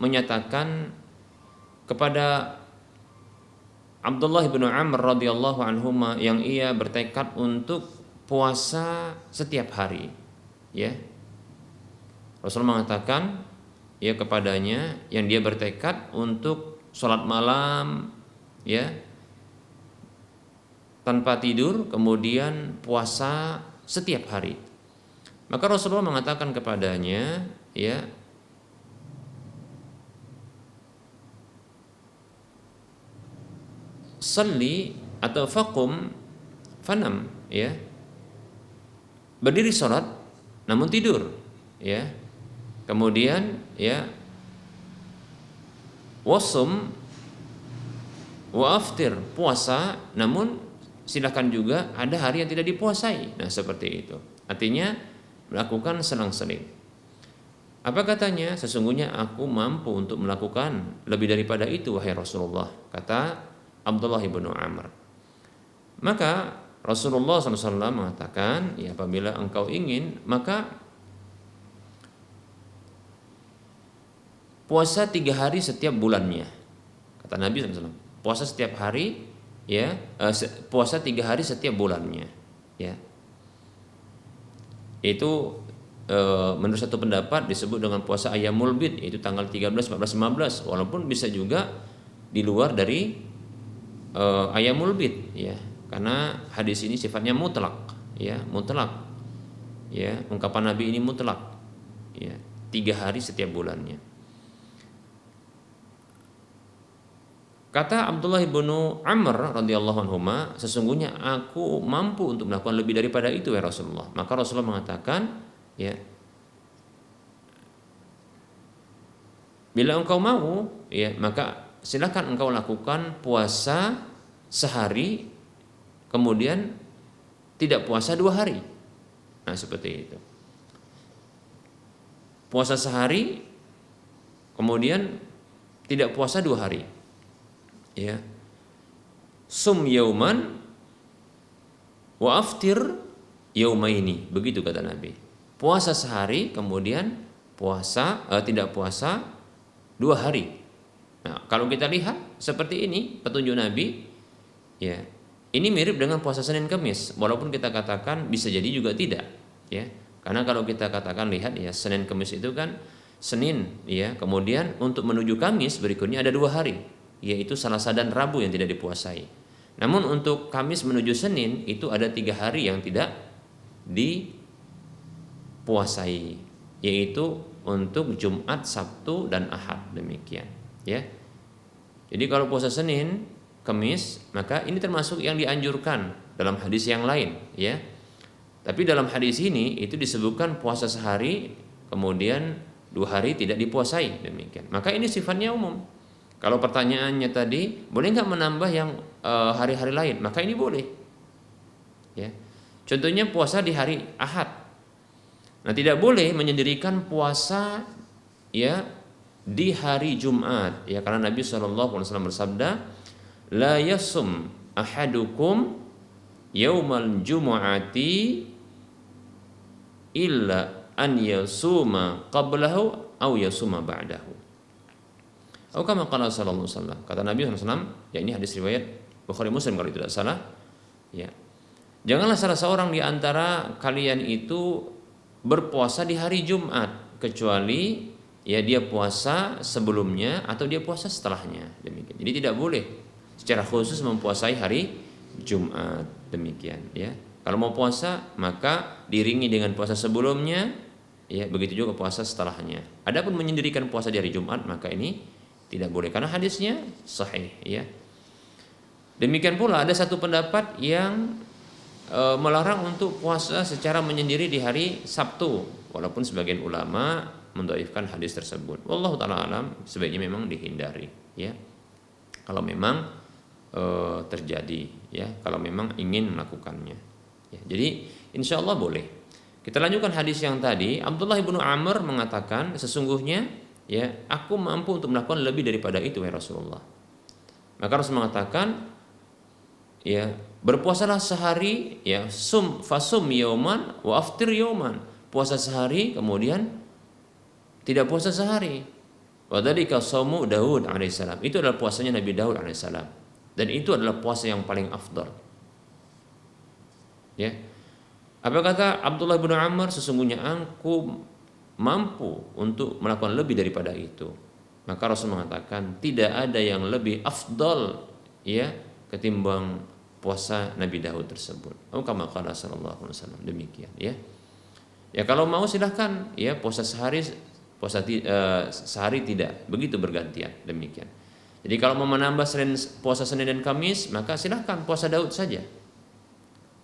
menyatakan kepada Abdullah bin Amr radhiyallahu anhuma yang ia bertekad untuk puasa setiap hari, ya. Rasul mengatakan ya kepadanya yang dia bertekad untuk sholat malam, ya, tanpa tidur, kemudian puasa setiap hari. Maka Rasulullah mengatakan kepadanya, ya, salli atau faqum fanam, ya, berdiri sholat namun tidur, ya. Kemudian ya wasum wa aftir, puasa namun silakan juga ada hari yang tidak dipuasai. Nah, seperti itu. Artinya melakukan selang-seling. Apa katanya? Sesungguhnya aku mampu untuk melakukan lebih daripada itu, wahai Rasulullah, kata Abdullah bin Amr. Maka Rasulullah SAW mengatakan, ya, apabila engkau ingin, maka puasa 3 hari setiap bulannya. Kata Nabi SAW, puasa setiap hari, ya, puasa 3 hari setiap bulannya, ya. Itu menurut satu pendapat disebut dengan puasa Ayyamul Bid, yaitu tanggal 13, 14, 15, walaupun bisa juga di luar dari Ayyamul Bid, ya. Karena hadis ini sifatnya mutlak, ya, mutlak. Ya, ungkapan Nabi ini mutlak. Ya, 3 hari setiap bulannya. Kata Abdullah bin Amr radhiyallahu anhuma, sesungguhnya aku mampu untuk melakukan lebih daripada itu, ya Rasulullah. Maka Rasulullah mengatakan, ya, bila engkau mau, ya, maka silakan engkau lakukan puasa sehari, kemudian tidak puasa 2 hari. Nah, seperti itu. Puasa sehari, kemudian tidak puasa 2 hari. Ya, sum yauman wa aftir yaumaini, begitu kata Nabi. Puasa sehari, kemudian tidak puasa 2 hari. Nah, kalau kita lihat seperti ini petunjuk Nabi, ya, ini mirip dengan puasa Senin Kamis, walaupun kita katakan bisa jadi juga tidak, ya. Karena kalau kita katakan lihat, ya, Senin Kamis itu kan Senin, ya, kemudian untuk menuju Kamis berikutnya ada 2 hari, yaitu Selasa dan Rabu yang tidak dipuasai. Namun untuk Kamis menuju Senin itu ada 3 hari yang tidak dipuasai, yaitu untuk Jumat, Sabtu, dan Ahad, demikian, ya. Jadi kalau puasa Senin, Kamis, maka ini termasuk yang dianjurkan dalam hadis yang lain, ya. Tapi dalam hadis ini itu disebutkan puasa sehari, kemudian 2 hari tidak dipuasai, demikian. Maka ini sifatnya umum. Kalau pertanyaannya tadi, boleh nggak menambah yang hari-hari lain? Maka ini boleh. Ya. Contohnya puasa di hari Ahad. Nah, tidak boleh menyendirikan puasa ya di hari Jumat ya, karena Nabi SAW bersabda, la yasum ahadukum yaumal jumu'ati illa an yasuma qablahu aw yasuma ba'dahu. Atau kama qala sallallahu alaihi wasallam. Kata Nabi SAW, ya ini hadis riwayat Bukhari Muslim kalau tidak salah. Ya. Janganlah salah seorang di antara kalian itu berpuasa di hari Jumat kecuali ya dia puasa sebelumnya atau dia puasa setelahnya, demikian. Jadi tidak boleh secara khusus mempuasai hari Jumat, demikian ya. Kalau mau puasa maka diiringi dengan puasa sebelumnya, ya begitu juga puasa setelahnya. Adapun menyendirikan puasa di hari Jumat maka ini tidak boleh karena hadisnya sahih ya. Demikian pula ada satu pendapat yang melarang untuk puasa secara menyendiri di hari Sabtu, walaupun sebagian ulama mendhaifkan hadis tersebut. Wallahu taala alam, sebaiknya memang dihindari ya. Kalau memang terjadi ya, kalau memang ingin melakukannya. Ya, jadi insya Allah boleh. Kita lanjutkan hadis yang tadi. Abdullah bin Amr mengatakan, sesungguhnya ya aku mampu untuk melakukan lebih daripada itu ya Rasulullah. Maka Rasul mengatakan, ya berpuasalah sehari, ya fasum yauman wa aftir yauman. Puasa sehari kemudian tidak puasa sehari. Wa dzalika shaumu Daud alaihissalam. Itu adalah puasanya Nabi Daud alaihissalam. Dan itu adalah puasa yang paling afdal. Ya. Apa kata Abdullah bin Amr? Sesungguhnya aku mampu untuk melakukan lebih daripada itu. Maka Rasul mengatakan tidak ada yang lebih afdal ya ketimbang puasa Nabi Daud tersebut. Kama qala sallallahu alaihi wasallam, demikian ya. Ya kalau mau silahkan ya puasa sehari, sehari tidak, begitu bergantian, demikian. Jadi kalau mau menambah puasa Senin dan Kamis maka silahkan puasa Daud saja.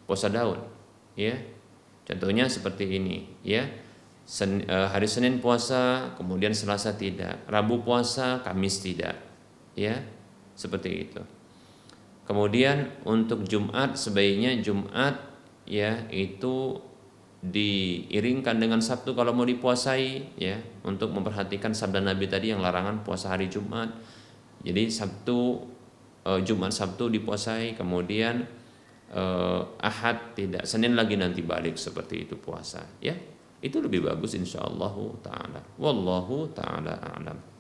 Puasa Daud ya. Contohnya seperti ini ya. Hari Senin puasa, kemudian Selasa tidak, Rabu puasa, Kamis tidak. Ya. Seperti itu. Kemudian untuk Jumat sebaiknya Jumat ya itu diiringkan dengan Sabtu kalau mau dipuasai ya, untuk memperhatikan sabda Nabi tadi yang larangan puasa hari Jumat. Jadi Jumat Sabtu dipuasai, kemudian Ahad tidak, Senin lagi nanti balik, seperti itu puasa ya. Itu lebih bagus insyaallah taala. Wallahu taala a'lam.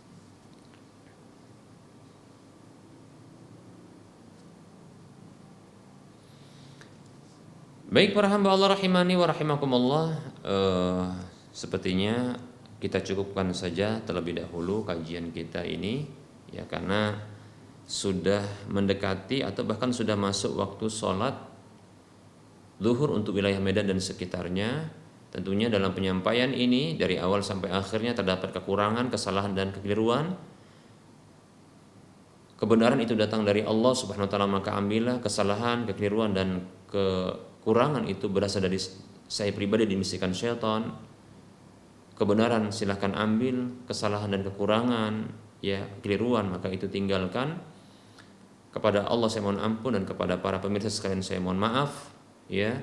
Baik para hamba Allah rahimani wa rahimakumullah, sepertinya kita cukupkan saja terlebih dahulu kajian kita ini ya, karena sudah mendekati atau bahkan sudah masuk waktu sholat zuhur untuk wilayah Medan dan sekitarnya. Tentunya dalam penyampaian ini dari awal sampai akhirnya terdapat kekurangan, kesalahan dan kekeliruan. Kebenaran itu datang dari Allah Subhanahu wa taala, maka ambillah. Kesalahan, kekeliruan dan kekurangan itu berasal dari saya pribadi, dimisikan syaitan. Kebenaran silahkan ambil, kesalahan dan kekurangan ya keliruan maka itu tinggalkan. Kepada Allah saya mohon ampun dan kepada para pemirsa sekalian saya mohon maaf ya.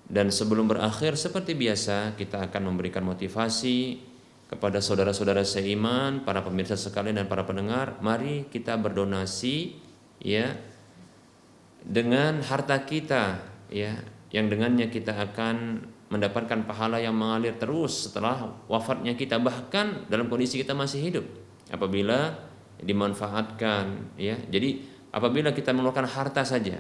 Dan sebelum berakhir seperti biasa kita akan memberikan motivasi kepada saudara-saudara seiman, para pemirsa sekalian dan para pendengar. Mari kita berdonasi ya dengan harta kita ya, yang dengannya kita akan mendapatkan pahala yang mengalir terus setelah wafatnya kita, bahkan dalam kondisi kita masih hidup apabila dimanfaatkan ya. Jadi apabila kita mengeluarkan harta saja,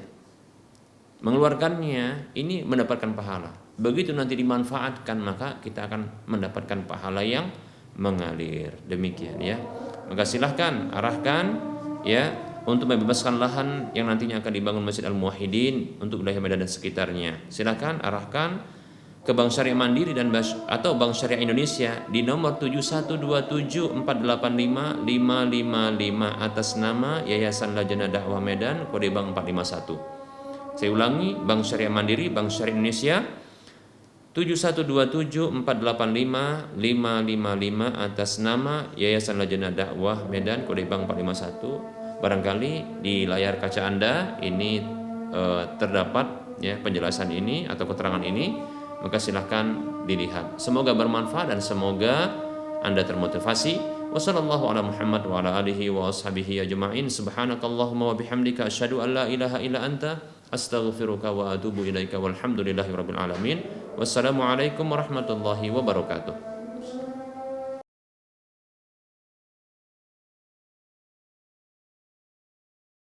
mengeluarkannya ini mendapatkan pahala. Begitu nanti dimanfaatkan maka kita akan mendapatkan pahala yang mengalir. Demikian ya. Maka silahkan arahkan ya untuk membebaskan lahan yang nantinya akan dibangun Masjid Al-Muwahhidin untuk wilayah Medan dan sekitarnya. Silahkan arahkan ke Bank Syariah Mandiri dan atau Bank Syariah Indonesia di nomor 7127485555 atas nama Yayasan Lajnah Dakwah Medan, kode bank 451. Saya ulangi, Bank Syariah Mandiri, Bank Syariah Indonesia 7127485555 atas nama Yayasan Lajnah Dakwah Medan, kode bank 451. Barangkali di layar kaca Anda ini terdapat ya penjelasan ini atau keterangan ini, maka silahkan dilihat. Semoga bermanfaat dan semoga Anda termotivasi. Wassallallahu ala Muhammad wa ala alihi wa ashabihi ajma'in. Subhanakallahumma wa bihamdika asyhadu an la ilaha illa anta astaghfiruka wa atubu ilaika walhamdulillahi rabbil alamin. Wassalamualaikum warahmatullahi wabarakatuh.